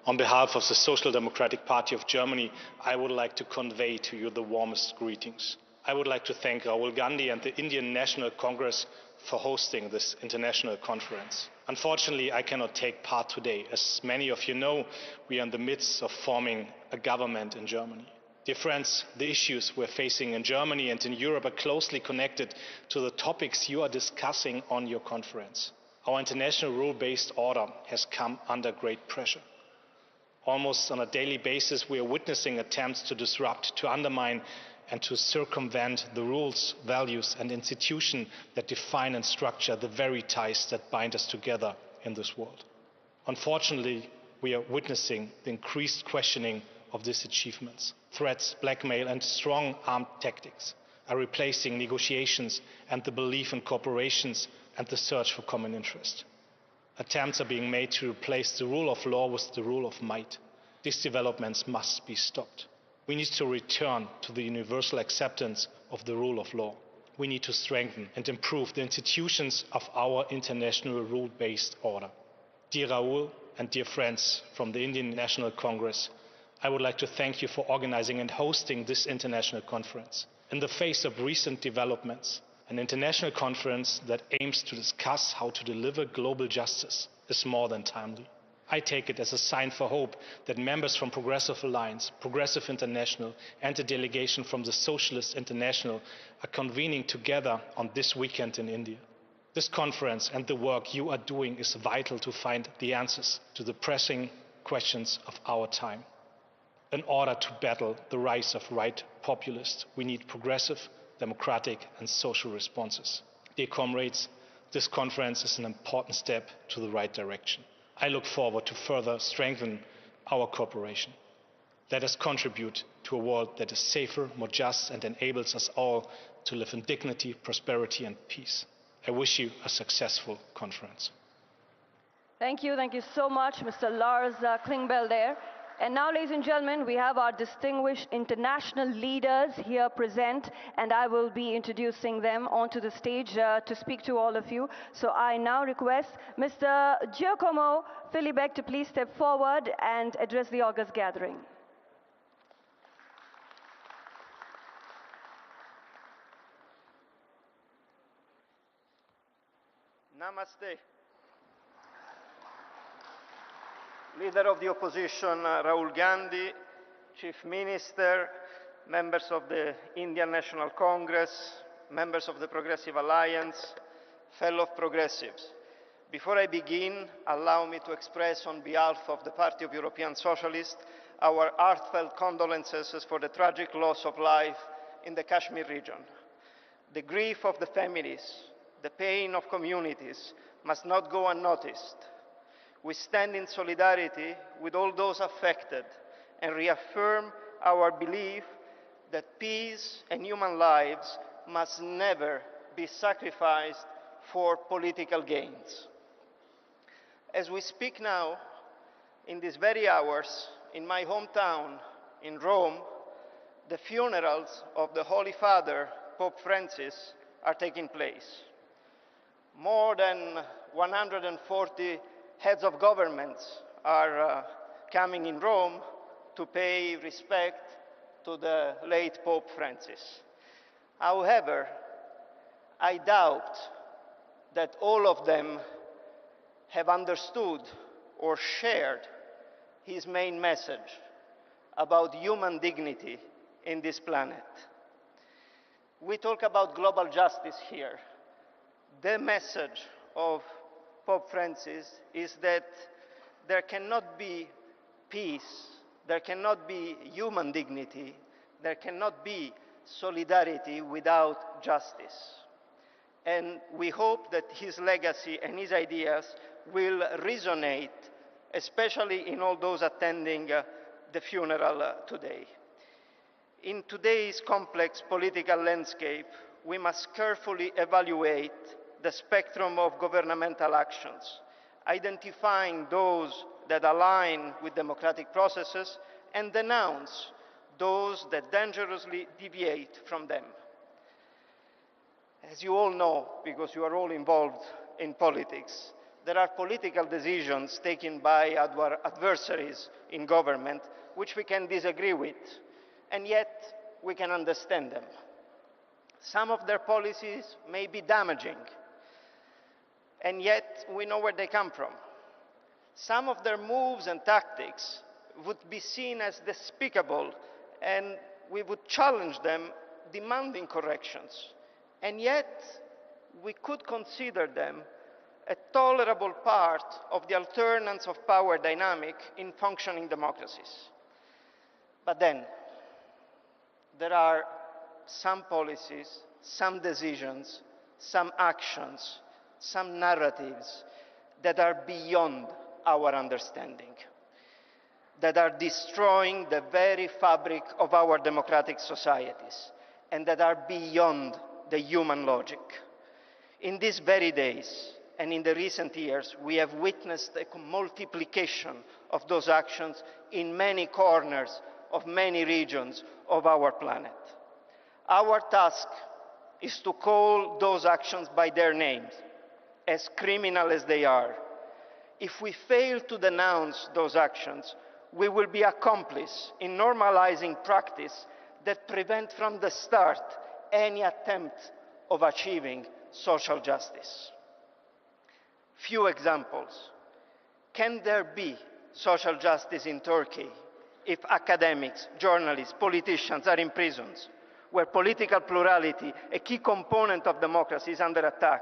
on behalf of the Social Democratic Party of Germany, I would like to convey to you the warmest greetings. I would like to thank Rahul Gandhi and the Indian National Congress for hosting this international conference. Unfortunately, I cannot take part today. As many of you know, we are in the midst of forming a government in Germany. Dear friends, the issues we're facing in Germany and in Europe are closely connected to the topics you are discussing on your conference. Our international rule-based order has come under great pressure. Almost on a daily basis, we are witnessing attempts to disrupt, to undermine, and to circumvent the rules, values, and institutions that define and structure the very ties that bind us together in this world. Unfortunately, we are witnessing the increased questioning of these achievements. Threats, blackmail, and strong armed tactics are replacing negotiations and the belief in corporations and the search for common interest. Attempts are being made to replace the rule of law with the rule of might. These developments must be stopped. We need to return to the universal acceptance of the rule of law. We need to strengthen and improve the institutions of our international rule-based order. Dear Rahul and dear friends from the Indian National Congress, I would like to thank you for organizing and hosting this international conference. In the face of recent developments, an international conference that aims to discuss how to deliver global justice is more than timely. I take it as a sign for hope that members from Progressive Alliance, Progressive International, and a delegation from the Socialist International are convening together on this weekend in India. This conference and the work you are doing is vital to find the answers to the pressing questions of our time. In order to battle the rise of right populists, we need progressive, democratic, and social responses. Dear comrades, this conference is an important step to the right direction. I look forward to further strengthen our cooperation. Let us contribute to a world that is safer, more just, and enables us all to live in dignity, prosperity, and peace. I wish you a successful conference. Thank you so much, Mr. Lars Klingbeil there. And now, ladies and gentlemen, we have our distinguished international leaders here present, and I will be introducing them onto the stage to speak to all of you. So I now request Mr. Giacomo Filibeck to please step forward and address the August gathering. Namaste. Leader of the opposition, Rahul Gandhi, Chief Minister, members of the Indian National Congress, members of the Progressive Alliance, fellow progressives. Before I begin, allow me to express on behalf of the Party of European Socialists our heartfelt condolences for the tragic loss of life in the Kashmir region. The grief of the families, the pain of communities must not go unnoticed. We stand in solidarity with all those affected and reaffirm our belief that peace and human lives must never be sacrificed for political gains. As we speak now, in these very hours, in my hometown, in Rome, the funerals of the Holy Father, Pope Francis, are taking place. More than 140 heads of governments are coming in Rome to pay respect to the late Pope Francis. However, I doubt that all of them have understood or shared his main message about human dignity in this planet. We talk about global justice here. The message of Pope Francis is that there cannot be peace, there cannot be human dignity, there cannot be solidarity without justice. And we hope that his legacy and his ideas will resonate, especially in all those attending the funeral today. In today's complex political landscape, we must carefully evaluate the spectrum of governmental actions, identifying those that align with democratic processes and denounce those that dangerously deviate from them. As you all know, because you are all involved in politics, there are political decisions taken by our adversaries in government which we can disagree with, and yet we can understand them. Some of their policies may be damaging, and yet we know where they come from. Some of their moves and tactics would be seen as despicable, and we would challenge them, demanding corrections. And yet, we could consider them a tolerable part of the alternance of power dynamic in functioning democracies. But then, there are some policies, some decisions, some actions, some narratives that are beyond our understanding, that are destroying the very fabric of our democratic societies, and that are beyond the human logic. In these very days, and in the recent years, we have witnessed a multiplication of those actions in many corners of many regions of our planet. Our task is to call those actions by their names, as criminal as they are. If we fail to denounce those actions, we will be accomplice in normalizing practice that prevent from the start any attempt of achieving social justice. Few examples. Can there be social justice in Turkey if academics, journalists, politicians are in prisons, where political plurality, a key component of democracy, is under attack,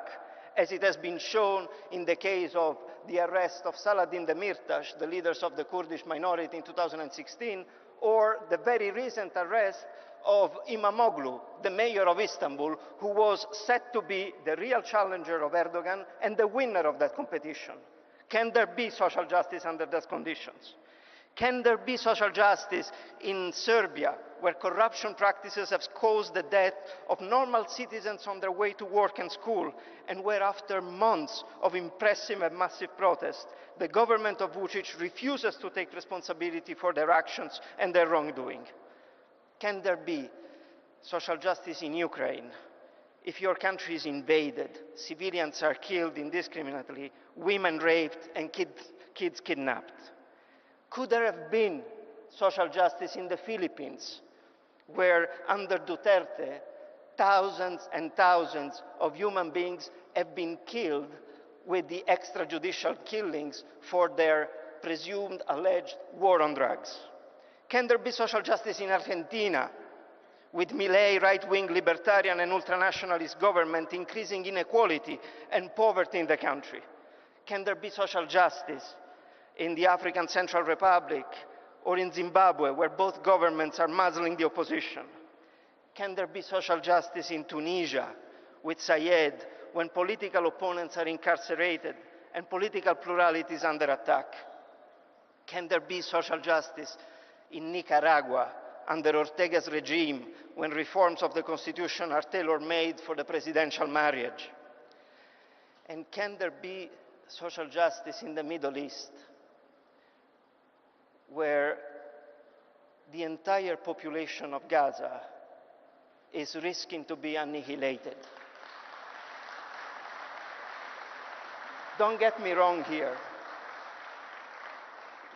as it has been shown in the case of the arrest of Saladin Demirtas, the leaders of the Kurdish minority in 2016, or the very recent arrest of Imamoglu, the mayor of Istanbul, who was said to be the real challenger of Erdogan and the winner of that competition. Can there be social justice under those conditions? Can there be social justice in Serbia, where corruption practices have caused the death of normal citizens on their way to work and school, and where after months of impressive and massive protest, the government of Vučić refuses to take responsibility for their actions and their wrongdoing? Can there be social justice in Ukraine? If your country is invaded, civilians are killed indiscriminately, women raped, and kids kidnapped. Could there have been social justice in the Philippines, where under Duterte, thousands and thousands of human beings have been killed with the extrajudicial killings for their presumed alleged war on drugs? Can there be social justice in Argentina, with Milei right-wing libertarian and ultranationalist government increasing inequality and poverty in the country? Can there be social justice in the African Central Republic or in Zimbabwe, where both governments are muzzling the opposition? Can there be social justice in Tunisia with Sayed, when political opponents are incarcerated and political plurality is under attack? Can there be social justice in Nicaragua under Ortega's regime, when reforms of the constitution are tailor-made for the presidential marriage? And can there be social justice in the Middle East, where the entire population of Gaza is risking to be annihilated? Don't get me wrong here.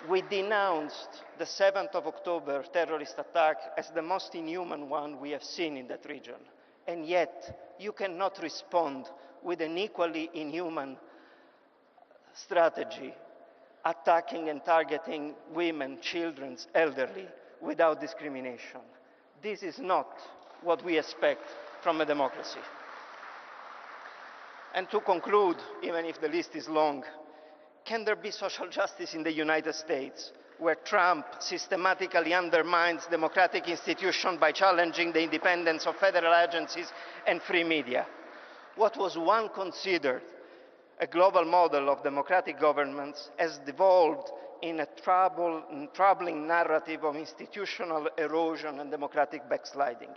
We denounced the 7th of October terrorist attack as the most inhuman one we have seen in that region. And yet, you cannot respond with an equally inhuman strategy, attacking and targeting women, children, elderly, without discrimination. This is not what we expect from a democracy. And to conclude, even if the list is long, can there be social justice in the United States, where Trump systematically undermines democratic institutions by challenging the independence of federal agencies and free media? What was once considered a global model of democratic governments has devolved in a troubling narrative of institutional erosion and democratic backsliding.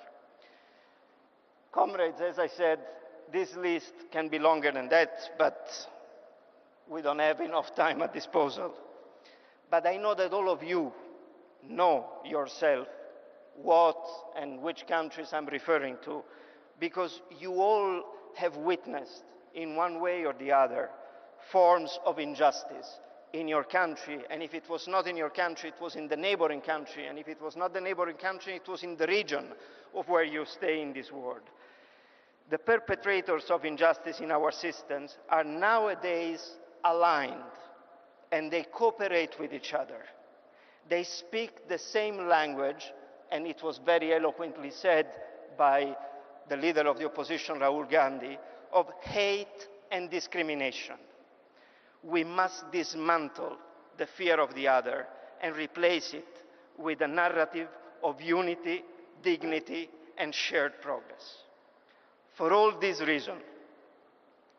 Comrades, as I said, this list can be longer than that, but we don't have enough time at disposal. But I know that all of you know yourself what and which countries I'm referring to, because you all have witnessed, in one way or the other, forms of injustice in your country, and if it was not in your country, it was in the neighboring country, and if it was not the neighboring country, it was in the region of where you stay in this world. The perpetrators of injustice in our systems are nowadays aligned, and they cooperate with each other. They speak the same language, and it was very eloquently said by the leader of the opposition, Rahul Gandhi, of hate and discrimination. We must dismantle the fear of the other and replace it with a narrative of unity, dignity, and shared progress. For all these reasons,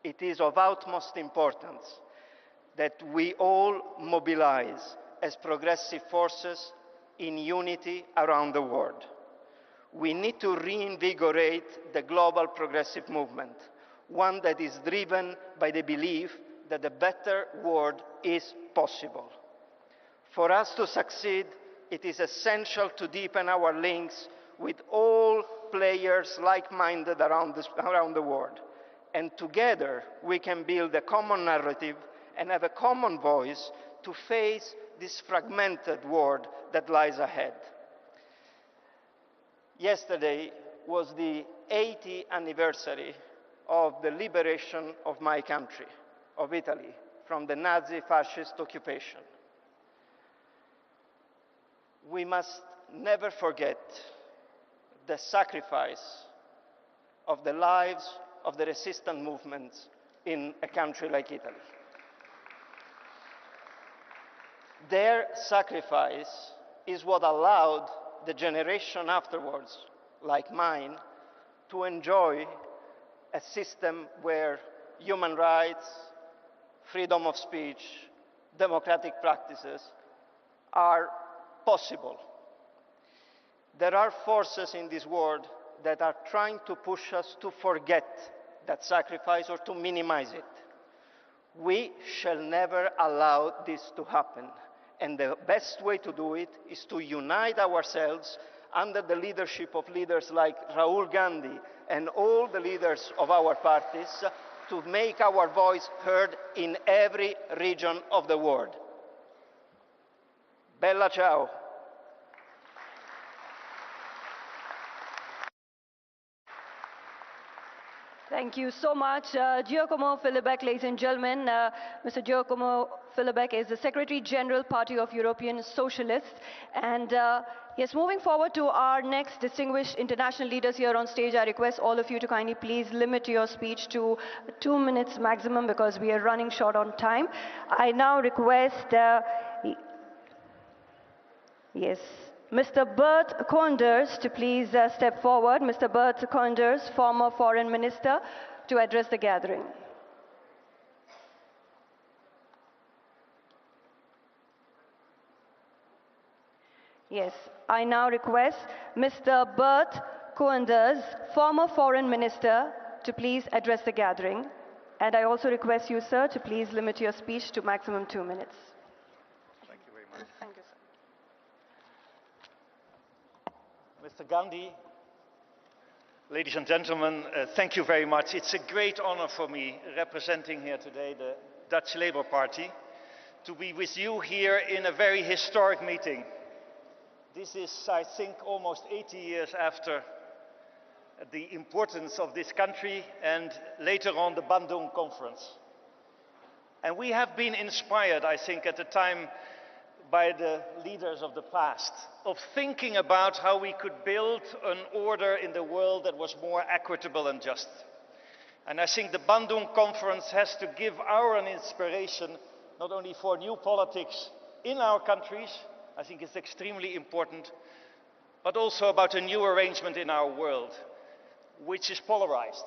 it is of utmost importance that we all mobilize as progressive forces in unity around the world. We need to reinvigorate the global progressive movement, one that is driven by the belief that a better world is possible. For us to succeed, it is essential to deepen our links with all players like-minded around the world. And together, we can build a common narrative and have a common voice to face this fragmented world that lies ahead. Yesterday was the 80th anniversary of the liberation of my country, of Italy, from the Nazi fascist occupation. We must never forget the sacrifice of the lives of the resistance movements in a country like Italy. Their sacrifice is what allowed the generation afterwards, like mine, to enjoy a system where human rights, freedom of speech, democratic practices are possible. There are forces in this world that are trying to push us to forget that sacrifice or to minimize it. We shall never allow this to happen. And the best way to do it is to unite ourselves under the leadership of leaders like Rahul Gandhi and all the leaders of our parties to make our voice heard in every region of the world. Bella ciao. Thank you so much. Giacomo Filibeck, ladies and gentlemen. Mr. Giacomo Filibeck is the Secretary General, Party of European Socialists. And yes, moving forward to our next distinguished international leaders here on stage, I request all of you to kindly please limit your speech to 2 minutes maximum because we are running short on time. I now request, yes, Mr. Bert Koenders to please step forward. Mr. Bert Koenders, former Foreign Minister, to address the gathering. Yes, I now request Mr. Bert Koenders, former Foreign Minister, to please address the gathering. And I also request you, sir, to please limit your speech to maximum 2 minutes. Thank you very much. Thank you, sir. Mr. Gandhi, ladies and gentlemen, thank you very much. It's a great honor for me, representing here today the Dutch Labour Party, to be with you here in a very historic meeting. This is, I think, almost 80 years after the importance of this country and later on the Bandung Conference. And we have been inspired, I think, at the time by the leaders of the past, of thinking about how we could build an order in the world that was more equitable and just. And I think the Bandung Conference has to give our an inspiration, not only for new politics in our countries, I think it's extremely important, but also about a new arrangement in our world, which is polarized,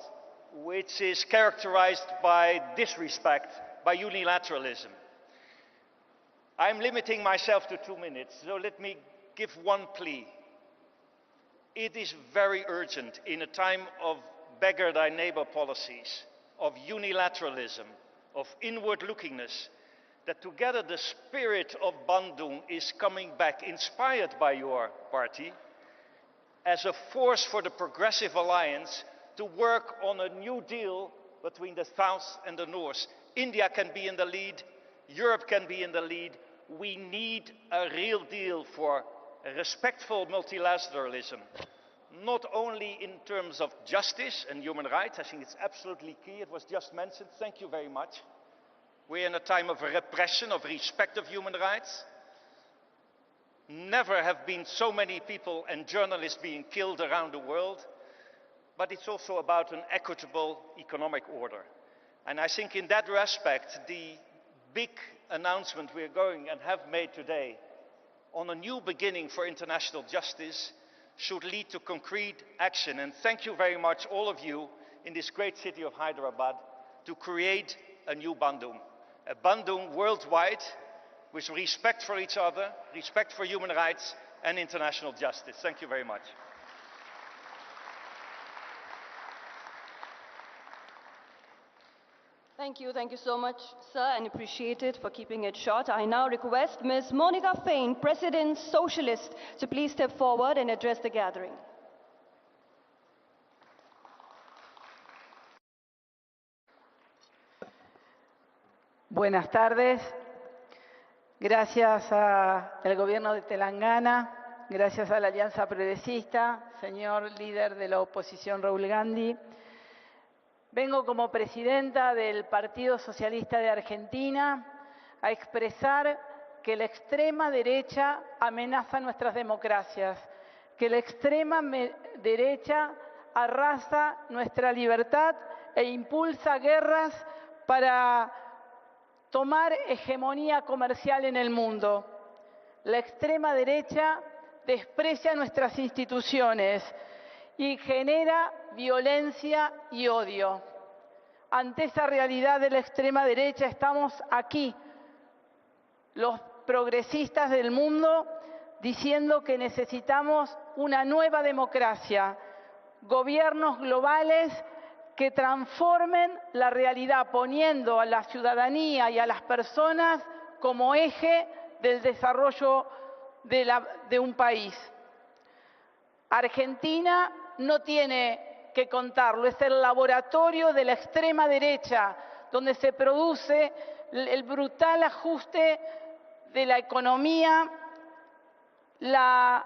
which is characterized by disrespect, by unilateralism. I'm limiting myself to 2 minutes, so let me give one plea. It is very urgent in a time of beggar thy neighbor policies, of unilateralism, of inward-lookingness, that together the spirit of Bandung is coming back, inspired by your party, as a force for the Progressive Alliance to work on a new deal between the South and the North. India can be in the lead, Europe can be in the lead. We need a real deal for respectful multilateralism, not only in terms of justice and human rights. I think it's absolutely key. It was just mentioned. Thank you very much. We're in a time of repression, of respect of human rights. Never have been so many people and journalists being killed around the world. But it's also about an equitable economic order. And I think in that respect, the big announcement we're going and have made today on a new beginning for international justice should lead to concrete action. And thank you very much, all of you, in this great city of Hyderabad, to create a new Bandung. A Bandung worldwide with respect for each other, respect for human rights and international justice. Thank you very much. Thank you so much, sir, and appreciate it for keeping it short. I now request Ms. Monica Fain, President Socialist, to please step forward and address the gathering. Buenas tardes. Gracias al gobierno de Telangana, gracias a la Alianza Progresista, señor líder de la oposición Rahul Gandhi. Vengo como presidenta del Partido Socialista de Argentina a expresar que la extrema derecha amenaza nuestras democracias, que la extrema derecha arrasa nuestra libertad e impulsa guerras para tomar hegemonía comercial en el mundo. La extrema derecha desprecia nuestras instituciones y genera violencia y odio. Ante esa realidad de la extrema derecha estamos aquí, los progresistas del mundo, diciendo que necesitamos una nueva democracia, gobiernos globales que transformen la realidad, poniendo a la ciudadanía y a las personas como eje del desarrollo de un país. Argentina no tiene que contarlo, es el laboratorio de la extrema derecha, donde se produce el brutal ajuste de la economía, la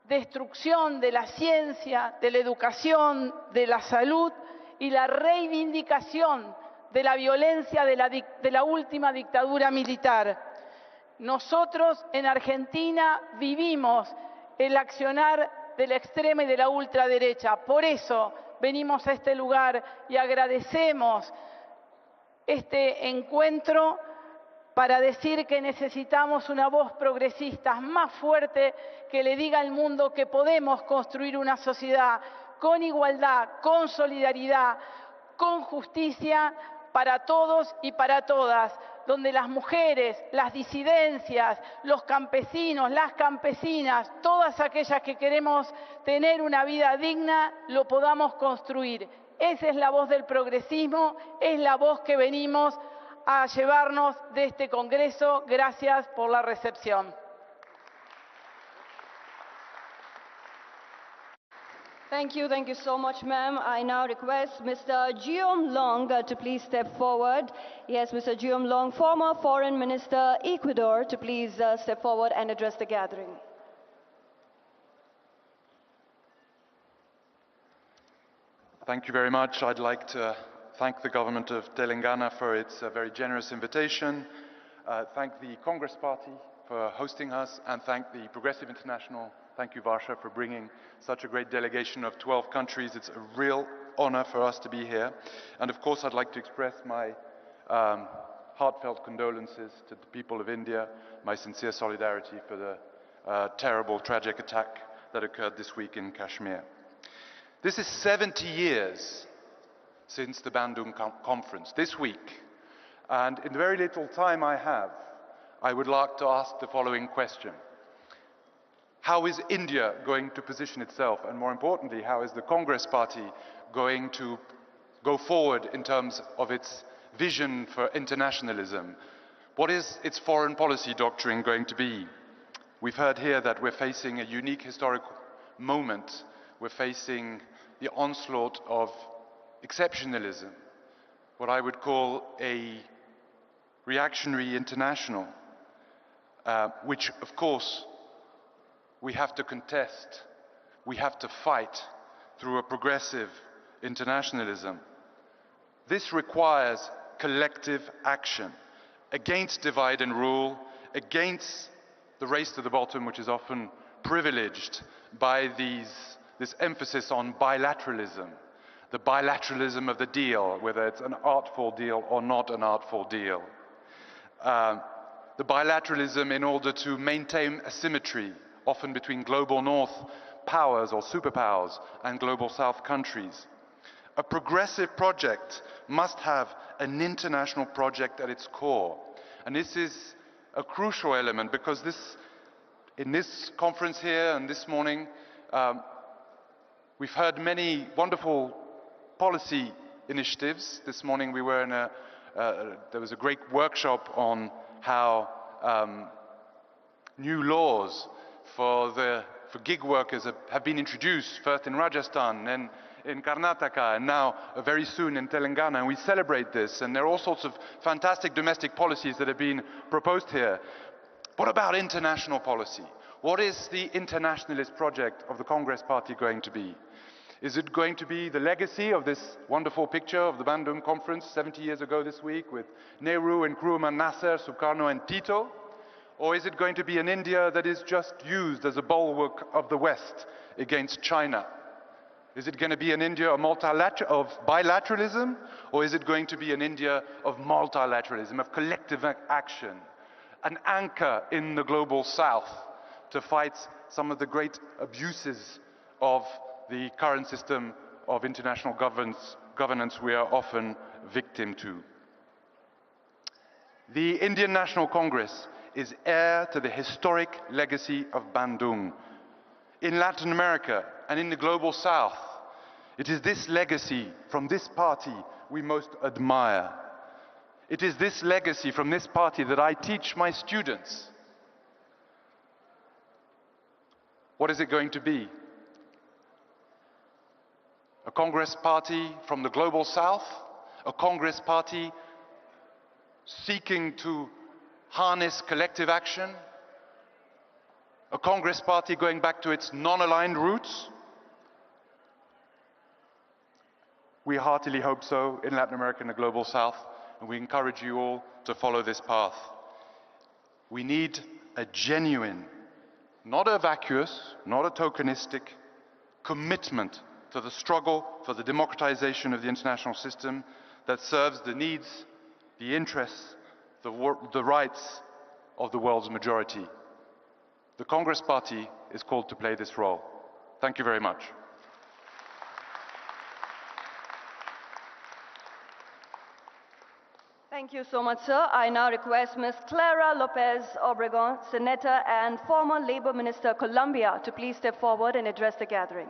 destrucción de la ciencia, de la educación, de la salud y la reivindicación de la violencia de la última dictadura militar. Nosotros en Argentina vivimos el accionar de la extrema y de la ultraderecha. Por eso venimos a este lugar y agradecemos este encuentro para decir que necesitamos una voz progresista más fuerte que le diga al mundo que podemos construir una sociedad con igualdad, con solidaridad, con justicia para todos y para todas, donde las mujeres, las disidencias, los campesinos, las campesinas, todas aquellas que queremos tener una vida digna, lo podamos construir. Esa es la voz del progresismo, es la voz que venimos a llevarnos de este Congreso. Gracias por la recepción. Thank you so much, ma'am. I now request Mr. Guillaume Long to please step forward. Yes, Mr. Guillaume Long, former Foreign Minister, Ecuador, to please step forward and address the gathering. Thank you very much. I'd like to thank the government of Telangana for its very generous invitation, thank the Congress Party for hosting us, and thank the Progressive International. Thank you, Varsha, for bringing such a great delegation of 12 countries. It's a real honor for us to be here. And of course, I'd like to express my heartfelt condolences to the people of India, my sincere solidarity for the terrible, tragic attack that occurred this week in Kashmir. This is 70 years since the Bandung conference, this week. And in the very little time I have, I would like to ask the following question. How is India going to position itself? And more importantly, how is the Congress Party going to go forward in terms of its vision for internationalism? What is its foreign policy doctrine going to be? We've heard here that we're facing a unique historical moment. We're facing the onslaught of exceptionalism, what I would call a reactionary international, which of course we have to contest, we have to fight through a progressive internationalism. This requires collective action against divide and rule, against the race to the bottom, which is often privileged by this emphasis on bilateralism, the bilateralism of the deal, whether it's an artful deal or not an artful deal. The bilateralism in order to maintain a symmetry, often between global north powers or superpowers and global south countries. A progressive project must have an international project at its core. And this is a crucial element because in this conference here and this morning, we've heard many wonderful policy initiatives. This morning we were in there was a great workshop on how new laws for gig workers have been introduced, first in Rajasthan, then in Karnataka, and now very soon in Telangana, and we celebrate this. And there are all sorts of fantastic domestic policies that have been proposed here. What about international policy? What is the internationalist project of the Congress Party going to be? Is it going to be the legacy of this wonderful picture of the Bandung Conference 70 years ago this week with Nehru, Nkrumah, Nasser, Sukarno and Tito? Or is it going to be an India that is just used as a bulwark of the West against China? Is it going to be an India of bilateralism? Or is it going to be an India of multilateralism, of collective action? An anchor in the global South to fight some of the great abuses of the current system of international governance we are often victim to. The Indian National Congress is heir to the historic legacy of Bandung. In Latin America and in the global South, it is this legacy from this party we most admire. It is this legacy from this party that I teach my students. What is it going to be? A Congress Party from the global South? A Congress Party seeking to harness collective action? A Congress Party going back to its non-aligned roots? We heartily hope so in Latin America and the global South, and we encourage you all to follow this path. We need a genuine, not a vacuous, not a tokenistic, commitment to the struggle for the democratization of the international system that serves the needs, the interests, the rights of the world's majority. The Congress Party is called to play this role. Thank you very much. Thank you so much, sir. I now request Ms. Clara Lopez Obregon, Senator and former Labor Minister, Colombia, to please step forward and address the gathering.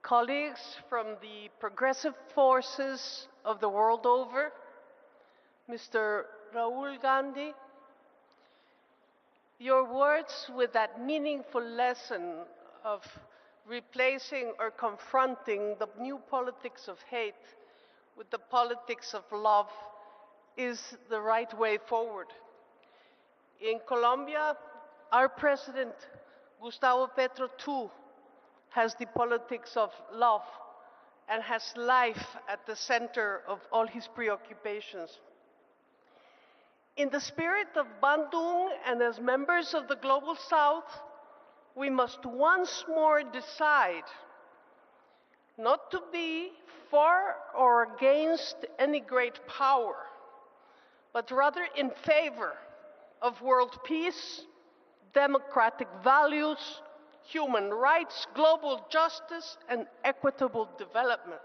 Colleagues from the progressive forces of the world over, Mr. Rahul Gandhi, your words with that meaningful lesson of replacing or confronting the new politics of hate with the politics of love is the right way forward. In Colombia, our president, Gustavo Petro, too, has the politics of love and has life at the center of all his preoccupations. In the spirit of Bandung and as members of the Global South, we must once more decide not to be for or against any great power, but rather in favor of world peace, democratic values, human rights, global justice, and equitable development.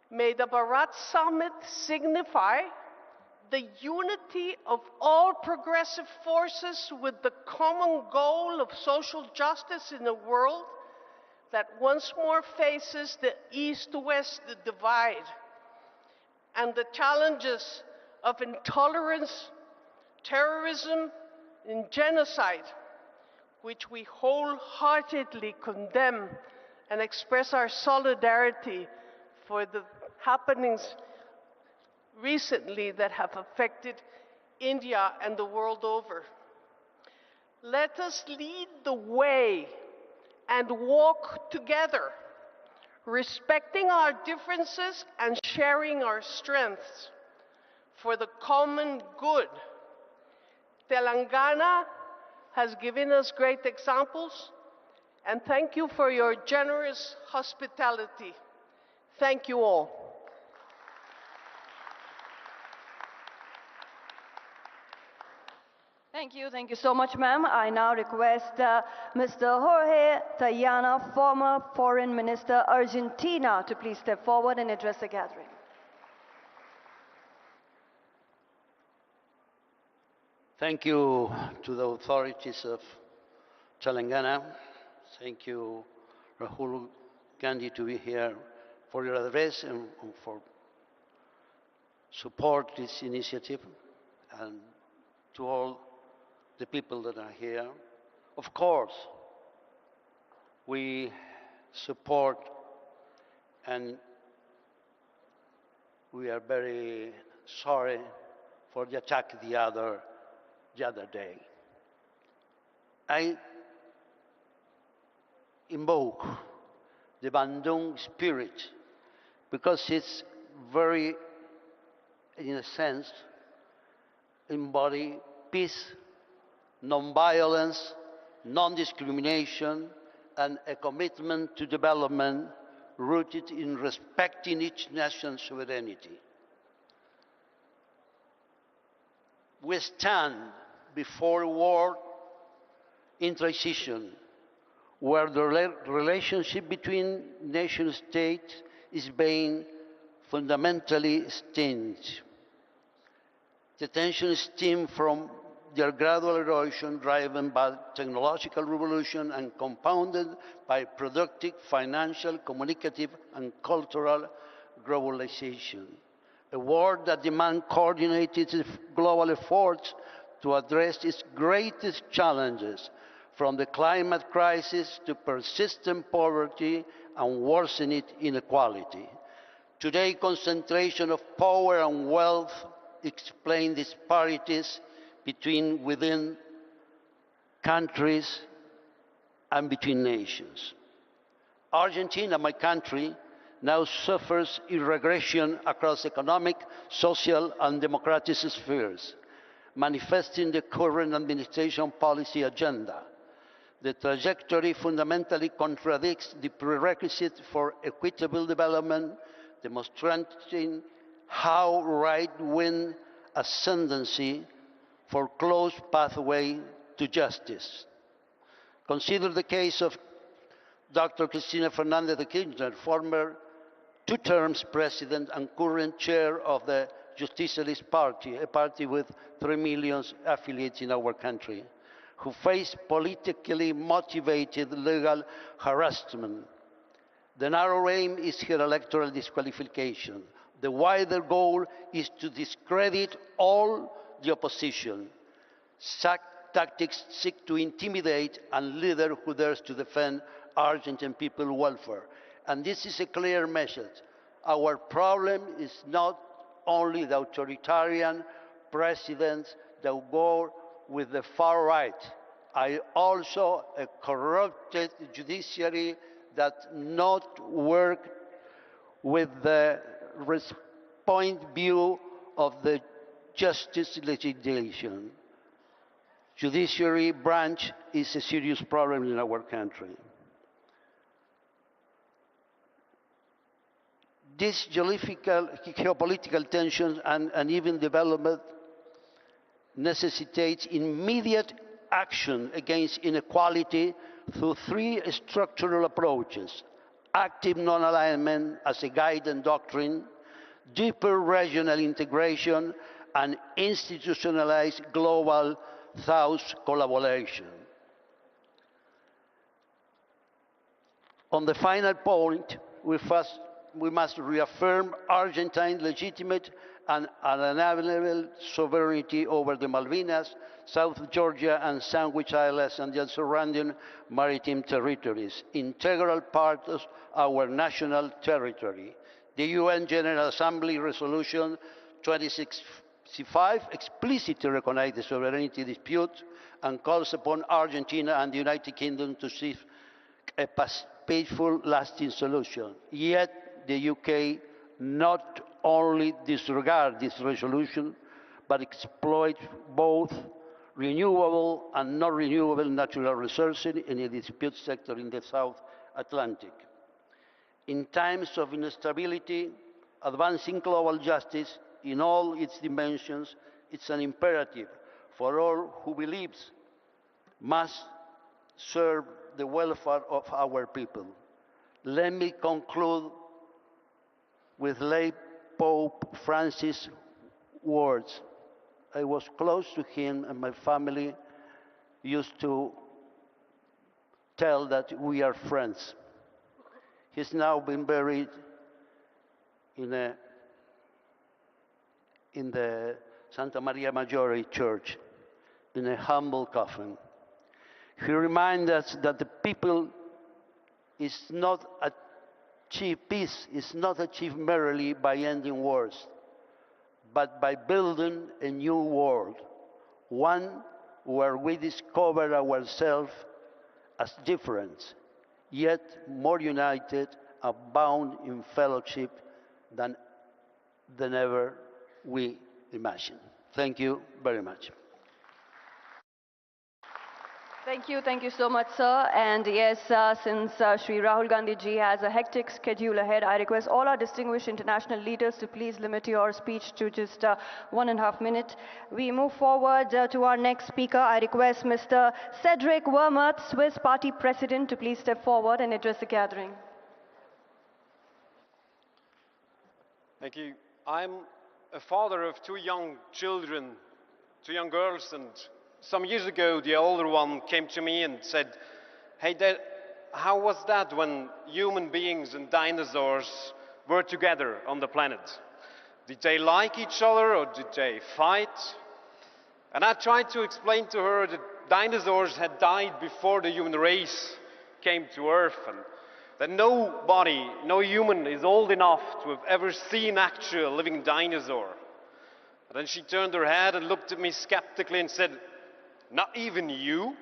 May the Bharath Summit signify the unity of all progressive forces with the common goal of social justice in a world that once more faces the East-West divide and the challenges of intolerance, terrorism, and genocide, which we wholeheartedly condemn and express our solidarity for the happenings recently that have affected India and the world over. Let us lead the way and walk together, respecting our differences and sharing our strengths for the common good. Telangana has given us great examples, and thank you for your generous hospitality. Thank you all. Thank you so much, ma'am. I now request Mr. Jorge Tayana, former Foreign Minister, Argentina, to please step forward and address the gathering. Thank you to the authorities of Telangana. Thank you, Rahul Gandhi, to be here for your address and for support this initiative, and to all the people that are here. Of course, we support and we are very sorry for the attack the other day. I invoke the Bandung spirit because it's very, in a sense, embody peace, non-violence, non-discrimination, and a commitment to development rooted in respecting each nation's sovereignty. We stand before a world in transition, where the relationship between nation states is being fundamentally changed. The tension stems from their gradual erosion driven by technological revolution and compounded by productive, financial, communicative, and cultural globalization. A world that demands coordinated global efforts to address its greatest challenges, from the climate crisis to persistent poverty and worsening inequality. Today, concentration of power and wealth explain disparities within countries and between nations. Argentina, my country, now suffers a regression across economic, social, and democratic spheres, manifesting the current administration policy agenda. The trajectory fundamentally contradicts the prerequisite for equitable development, demonstrating how right-wing ascendancy for closed pathway to justice. Consider the case of Dr. Cristina Fernández de Kirchner, former two-term president and current chair of the Socialist party, a party with 3 million affiliates in our country, who faced politically motivated legal harassment. The narrow aim is her electoral disqualification. The wider goal is to discredit all the opposition. Such tactics seek to intimidate a leader who dares to defend Argentine people's welfare. And this is a clear message. Our problem is not only the authoritarian presidents that go with the far right, also a corrupted judiciary that not work with the point view of the justice legislation. Judiciary branch is a serious problem in our country. This geopolitical tension and uneven development necessitates immediate action against inequality through three structural approaches: active non-alignment as a guiding doctrine, deeper regional integration, and institutionalized global South collaboration. On the final point, we must reaffirm Argentine legitimate and unalienable sovereignty over the Malvinas, South Georgia and Sandwich Islands and their surrounding maritime territories, integral parts of our national territory. The UN General Assembly Resolution 2665 explicitly recognizes the sovereignty dispute and calls upon Argentina and the United Kingdom to seek a peaceful, lasting solution. Yet, the UK not only disregards this resolution, but exploits both renewable and non-renewable natural resources in the dispute sector in the South Atlantic. In times of instability, advancing global justice in all its dimensions is an imperative for all who believes must serve the welfare of our people. Let me conclude with late Pope Francis' words. I was close to him, and my family used to tell that we are friends. He's now been buried in the Santa Maria Maggiore church in a humble coffin. He reminds us that the people is not peace is not achieved merely by ending wars, but by building a new world, one where we discover ourselves as different, yet more united and bound in fellowship than ever we imagined. Thank you very much. Thank you so much, sir. And yes, since Shri Rahul Gandhi ji has a hectic schedule ahead, I request all our distinguished international leaders to please limit your speech to just 1.5 minutes. We move forward to our next speaker. I request Mr. Cedric Wermuth, Swiss Party President, to please step forward and address the gathering. Thank you. I'm a father of two young children, two young girls, and some years ago, the older one came to me and said, "Hey, Dad, how was that when human beings and dinosaurs were together on the planet? Did they like each other or did they fight?" And I tried to explain to her that dinosaurs had died before the human race came to Earth, and that nobody, no human is old enough to have ever seen actual living dinosaur. And then she turned her head and looked at me skeptically and said, "Not even you?"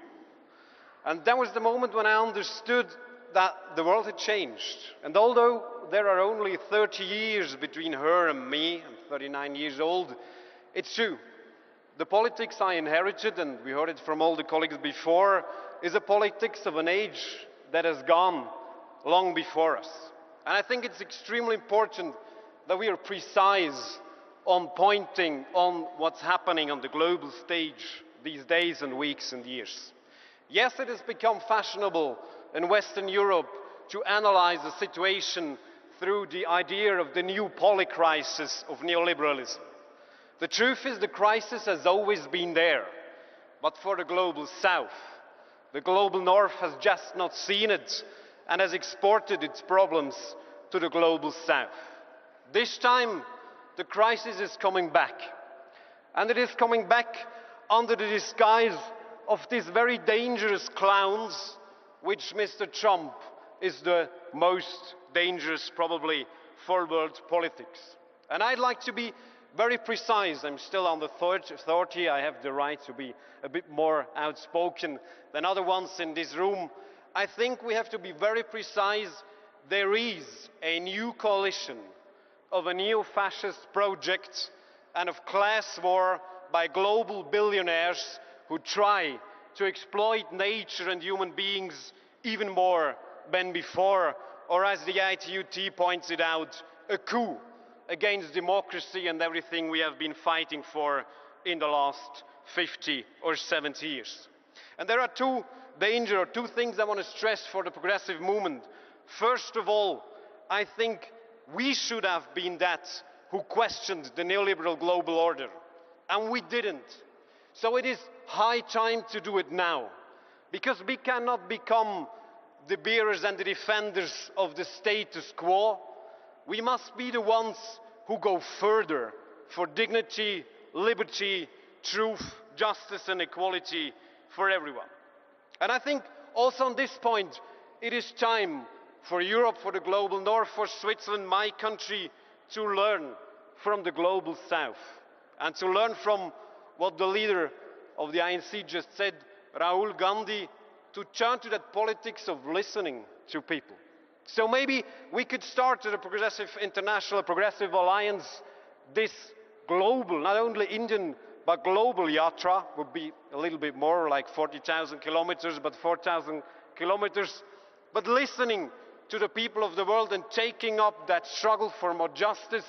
And that was the moment when I understood that the world had changed. And although there are only 30 years between her and me, I'm 39 years old, it's true. The politics I inherited, and we heard it from all the colleagues before, is a politics of an age that has gone long before us. And I think it's extremely important that we are precise on pointing on what's happening on the global stage these days and weeks and years. Yes, it has become fashionable in Western Europe to analyze the situation through the idea of the new polycrisis of neoliberalism. The truth is the crisis has always been there, but for the global South. The global North has just not seen it and has exported its problems to the global South. This time, the crisis is coming back. And it is coming back under the disguise of these very dangerous clowns, which Mr. Trump is the most dangerous probably for world politics. And I'd like to be very precise. I'm still on the 30. I have the right to be a bit more outspoken than other ones in this room. I think we have to be very precise. There is a new coalition of a neo-fascist project and of class war by global billionaires who try to exploit nature and human beings even more than before, or as the ITUT points it out, a coup against democracy and everything we have been fighting for in the last 50 or 70 years. And there are two things I want to stress for the progressive movement. First of all, I think we should have been that who questioned the neoliberal global order, and we didn't. So it is high time to do it now, because we cannot become the bearers and the defenders of the status quo. We must be the ones who go further for dignity, liberty, truth, justice and equality for everyone. And I think also on this point, it is time for Europe, for the global north, for Switzerland, my country, to learn from the global south and to learn from what the leader of the INC just said, Rahul Gandhi, to turn to that politics of listening to people. So maybe we could start at a progressive international, progressive alliance, this global, not only Indian, but global yatra, would be a little bit more like 40,000 kilometers, but 4,000 kilometers, but listening to the people of the world and taking up that struggle for more justice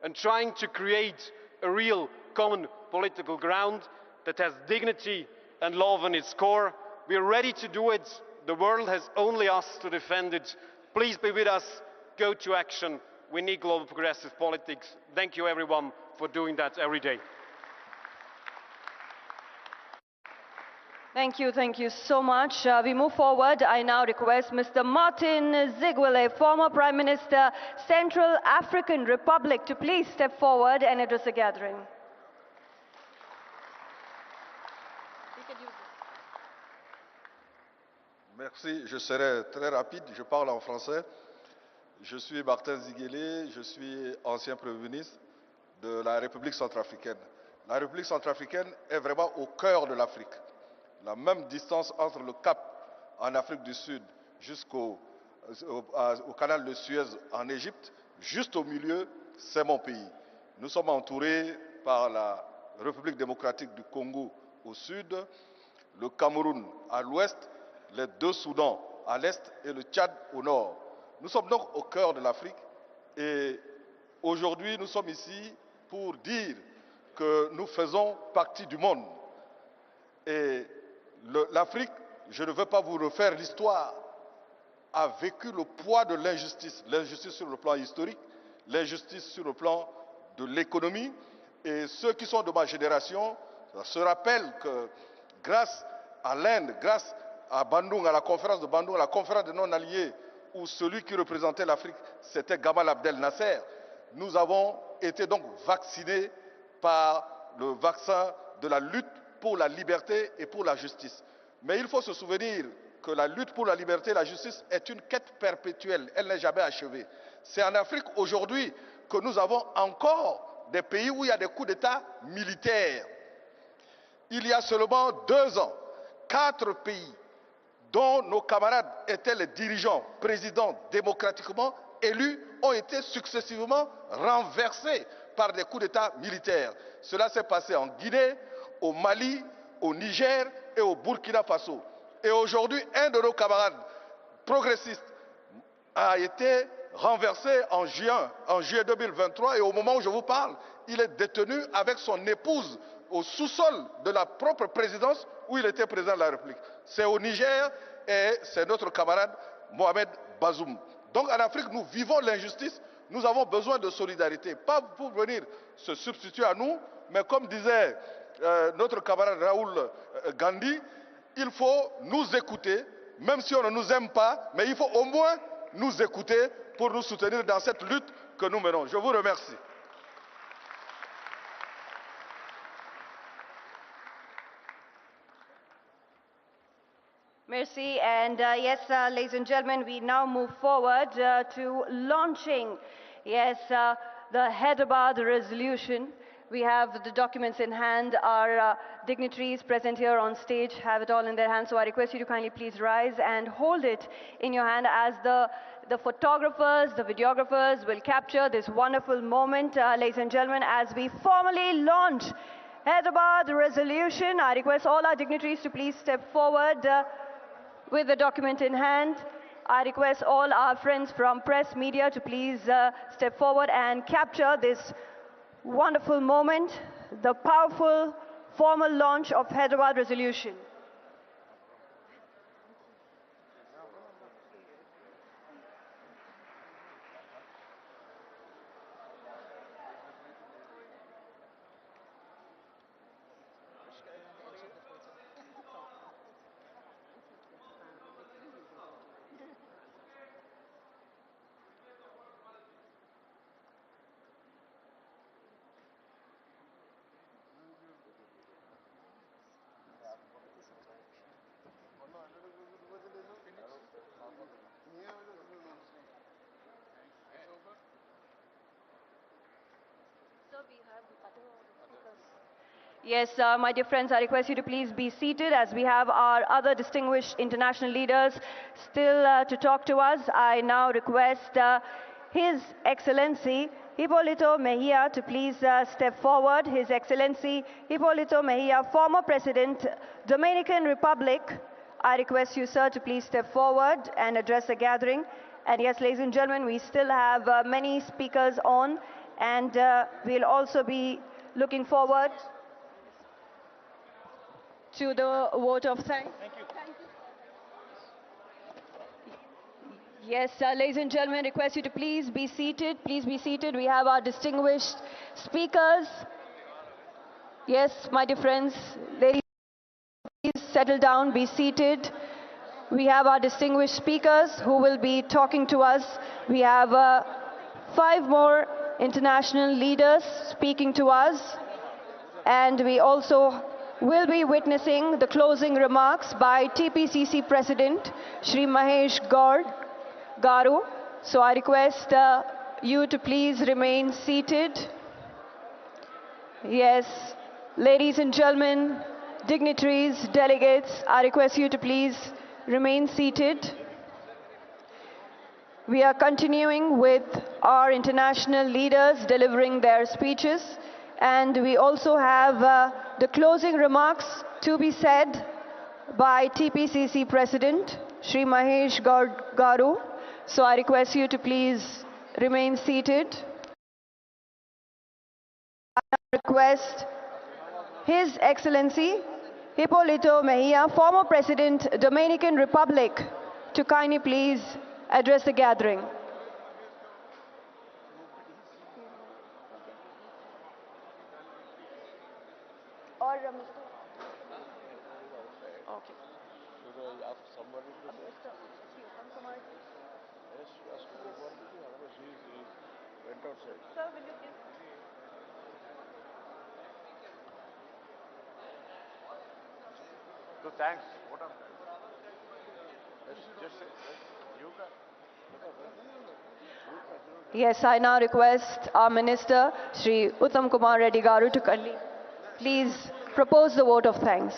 and trying to create a real common political ground that has dignity and love in its core. We are ready to do it. The world has only us to defend it. Please be with us. Go to action. We need global progressive politics. Thank you everyone for doing that every day. Thank you so much. We move forward. I now request Mr. Martin Ziguele, former Prime Minister, Central African Republic, to please step forward and address the gathering. Merci, je serai très rapide, je parle en français. Je suis Martin Ziguele, je suis ancien Premier ministre de la République centrafricaine. La République centrafricaine est vraiment au cœur de l'Afrique. La même distance entre le Cap en Afrique du Sud jusqu'au canal de Suez en Égypte, juste au milieu, c'est mon pays. Nous sommes entourés par la République démocratique du Congo au sud, le Cameroun à l'ouest, les deux Soudans à l'est et le Tchad au nord. Nous sommes donc au cœur de l'Afrique et aujourd'hui nous sommes ici pour dire que nous faisons partie du monde. Et l'Afrique, je ne veux pas vous refaire l'histoire, a vécu le poids de l'injustice. L'injustice sur le plan historique, l'injustice sur le plan de l'économie. Et ceux qui sont de ma génération se rappellent que grâce à l'Inde, grâce à Bandung, à la conférence de Bandung, à la conférence des non-alliés, où celui qui représentait l'Afrique, c'était Gamal Abdel Nasser, nous avons été donc vaccinés par le vaccin de la lutte pour la liberté et pour la justice. Mais il faut se souvenir que la lutte pour la liberté et la justice est une quête perpétuelle, elle n'est jamais achevée. C'est en Afrique aujourd'hui que nous avons encore des pays où il y a des coups d'État militaires. Il y a seulement 2 ans, 4 pays dont nos camarades étaient les dirigeants, présidents démocratiquement élus, ont été successivement renversés par des coups d'État militaires. Cela s'est passé en Guinée, au Mali, au Niger et au Burkina Faso. Et aujourd'hui, un de nos camarades progressistes a été renversé en juillet 2023 et au moment où je vous parle, il est détenu avec son épouse au sous-sol de la propre présidence où il était président de la République. C'est au Niger et c'est notre camarade Mohamed Bazoum. Donc en Afrique, nous vivons l'injustice, nous avons besoin de solidarité, pas pour venir se substituer à nous, mais comme disait notre camarade Rahul Gandhi, il faut nous écouter, même si on ne nous aime pas, mais il faut au moins nous écouter pour nous soutenir dans cette lutte que nous menons. Je vous remercie. Merci. And yes, ladies and gentlemen, we now move forward to launching, yes, the Hyderabad resolution. We have the documents in hand. Our dignitaries present here on stage have it all in their hands. So I request you to kindly please rise and hold it in your hand as the photographers, the videographers will capture this wonderful moment, ladies and gentlemen, as we formally launch Hyderabad resolution. I request all our dignitaries to please step forward with the document in hand. I request all our friends from press media to please step forward and capture this wonderful moment, the powerful formal launch of Hyderabad resolution. Yes, my dear friends, I request you to please be seated as we have our other distinguished international leaders still to talk to us. I now request His Excellency Hipólito Mejia to please step forward. His Excellency Hipólito Mejia, former President, Dominican Republic. I request you, sir, to please step forward and address the gathering. And yes, ladies and gentlemen, we still have many speakers on, and we'll also be looking forward to the vote of thanks. Thank you. Yes, ladies and gentlemen, request you to please be seated. Please be seated. We have our distinguished speakers. Yes, my dear friends, ladies, please settle down, be seated. We have our distinguished speakers who will be talking to us. We have 5 more international leaders speaking to us. And we also will be witnessing the closing remarks by TPCC President Shri Mahesh Garu. So I request you to please remain seated. Yes, ladies and gentlemen, dignitaries, delegates, I request you to please remain seated. We are continuing with our international leaders delivering their speeches. And we also have the closing remarks to be said by TPCC President Shri Mahesh Garu. So I request you to please remain seated. I request His Excellency Hipólito Mejia, former President, Dominican Republic, to kindly please address the gathering. So thanks. What up? Just you Yes, I now request our Minister, Shri Uttam Kumar Reddy Garu, to kindly please propose the vote of thanks.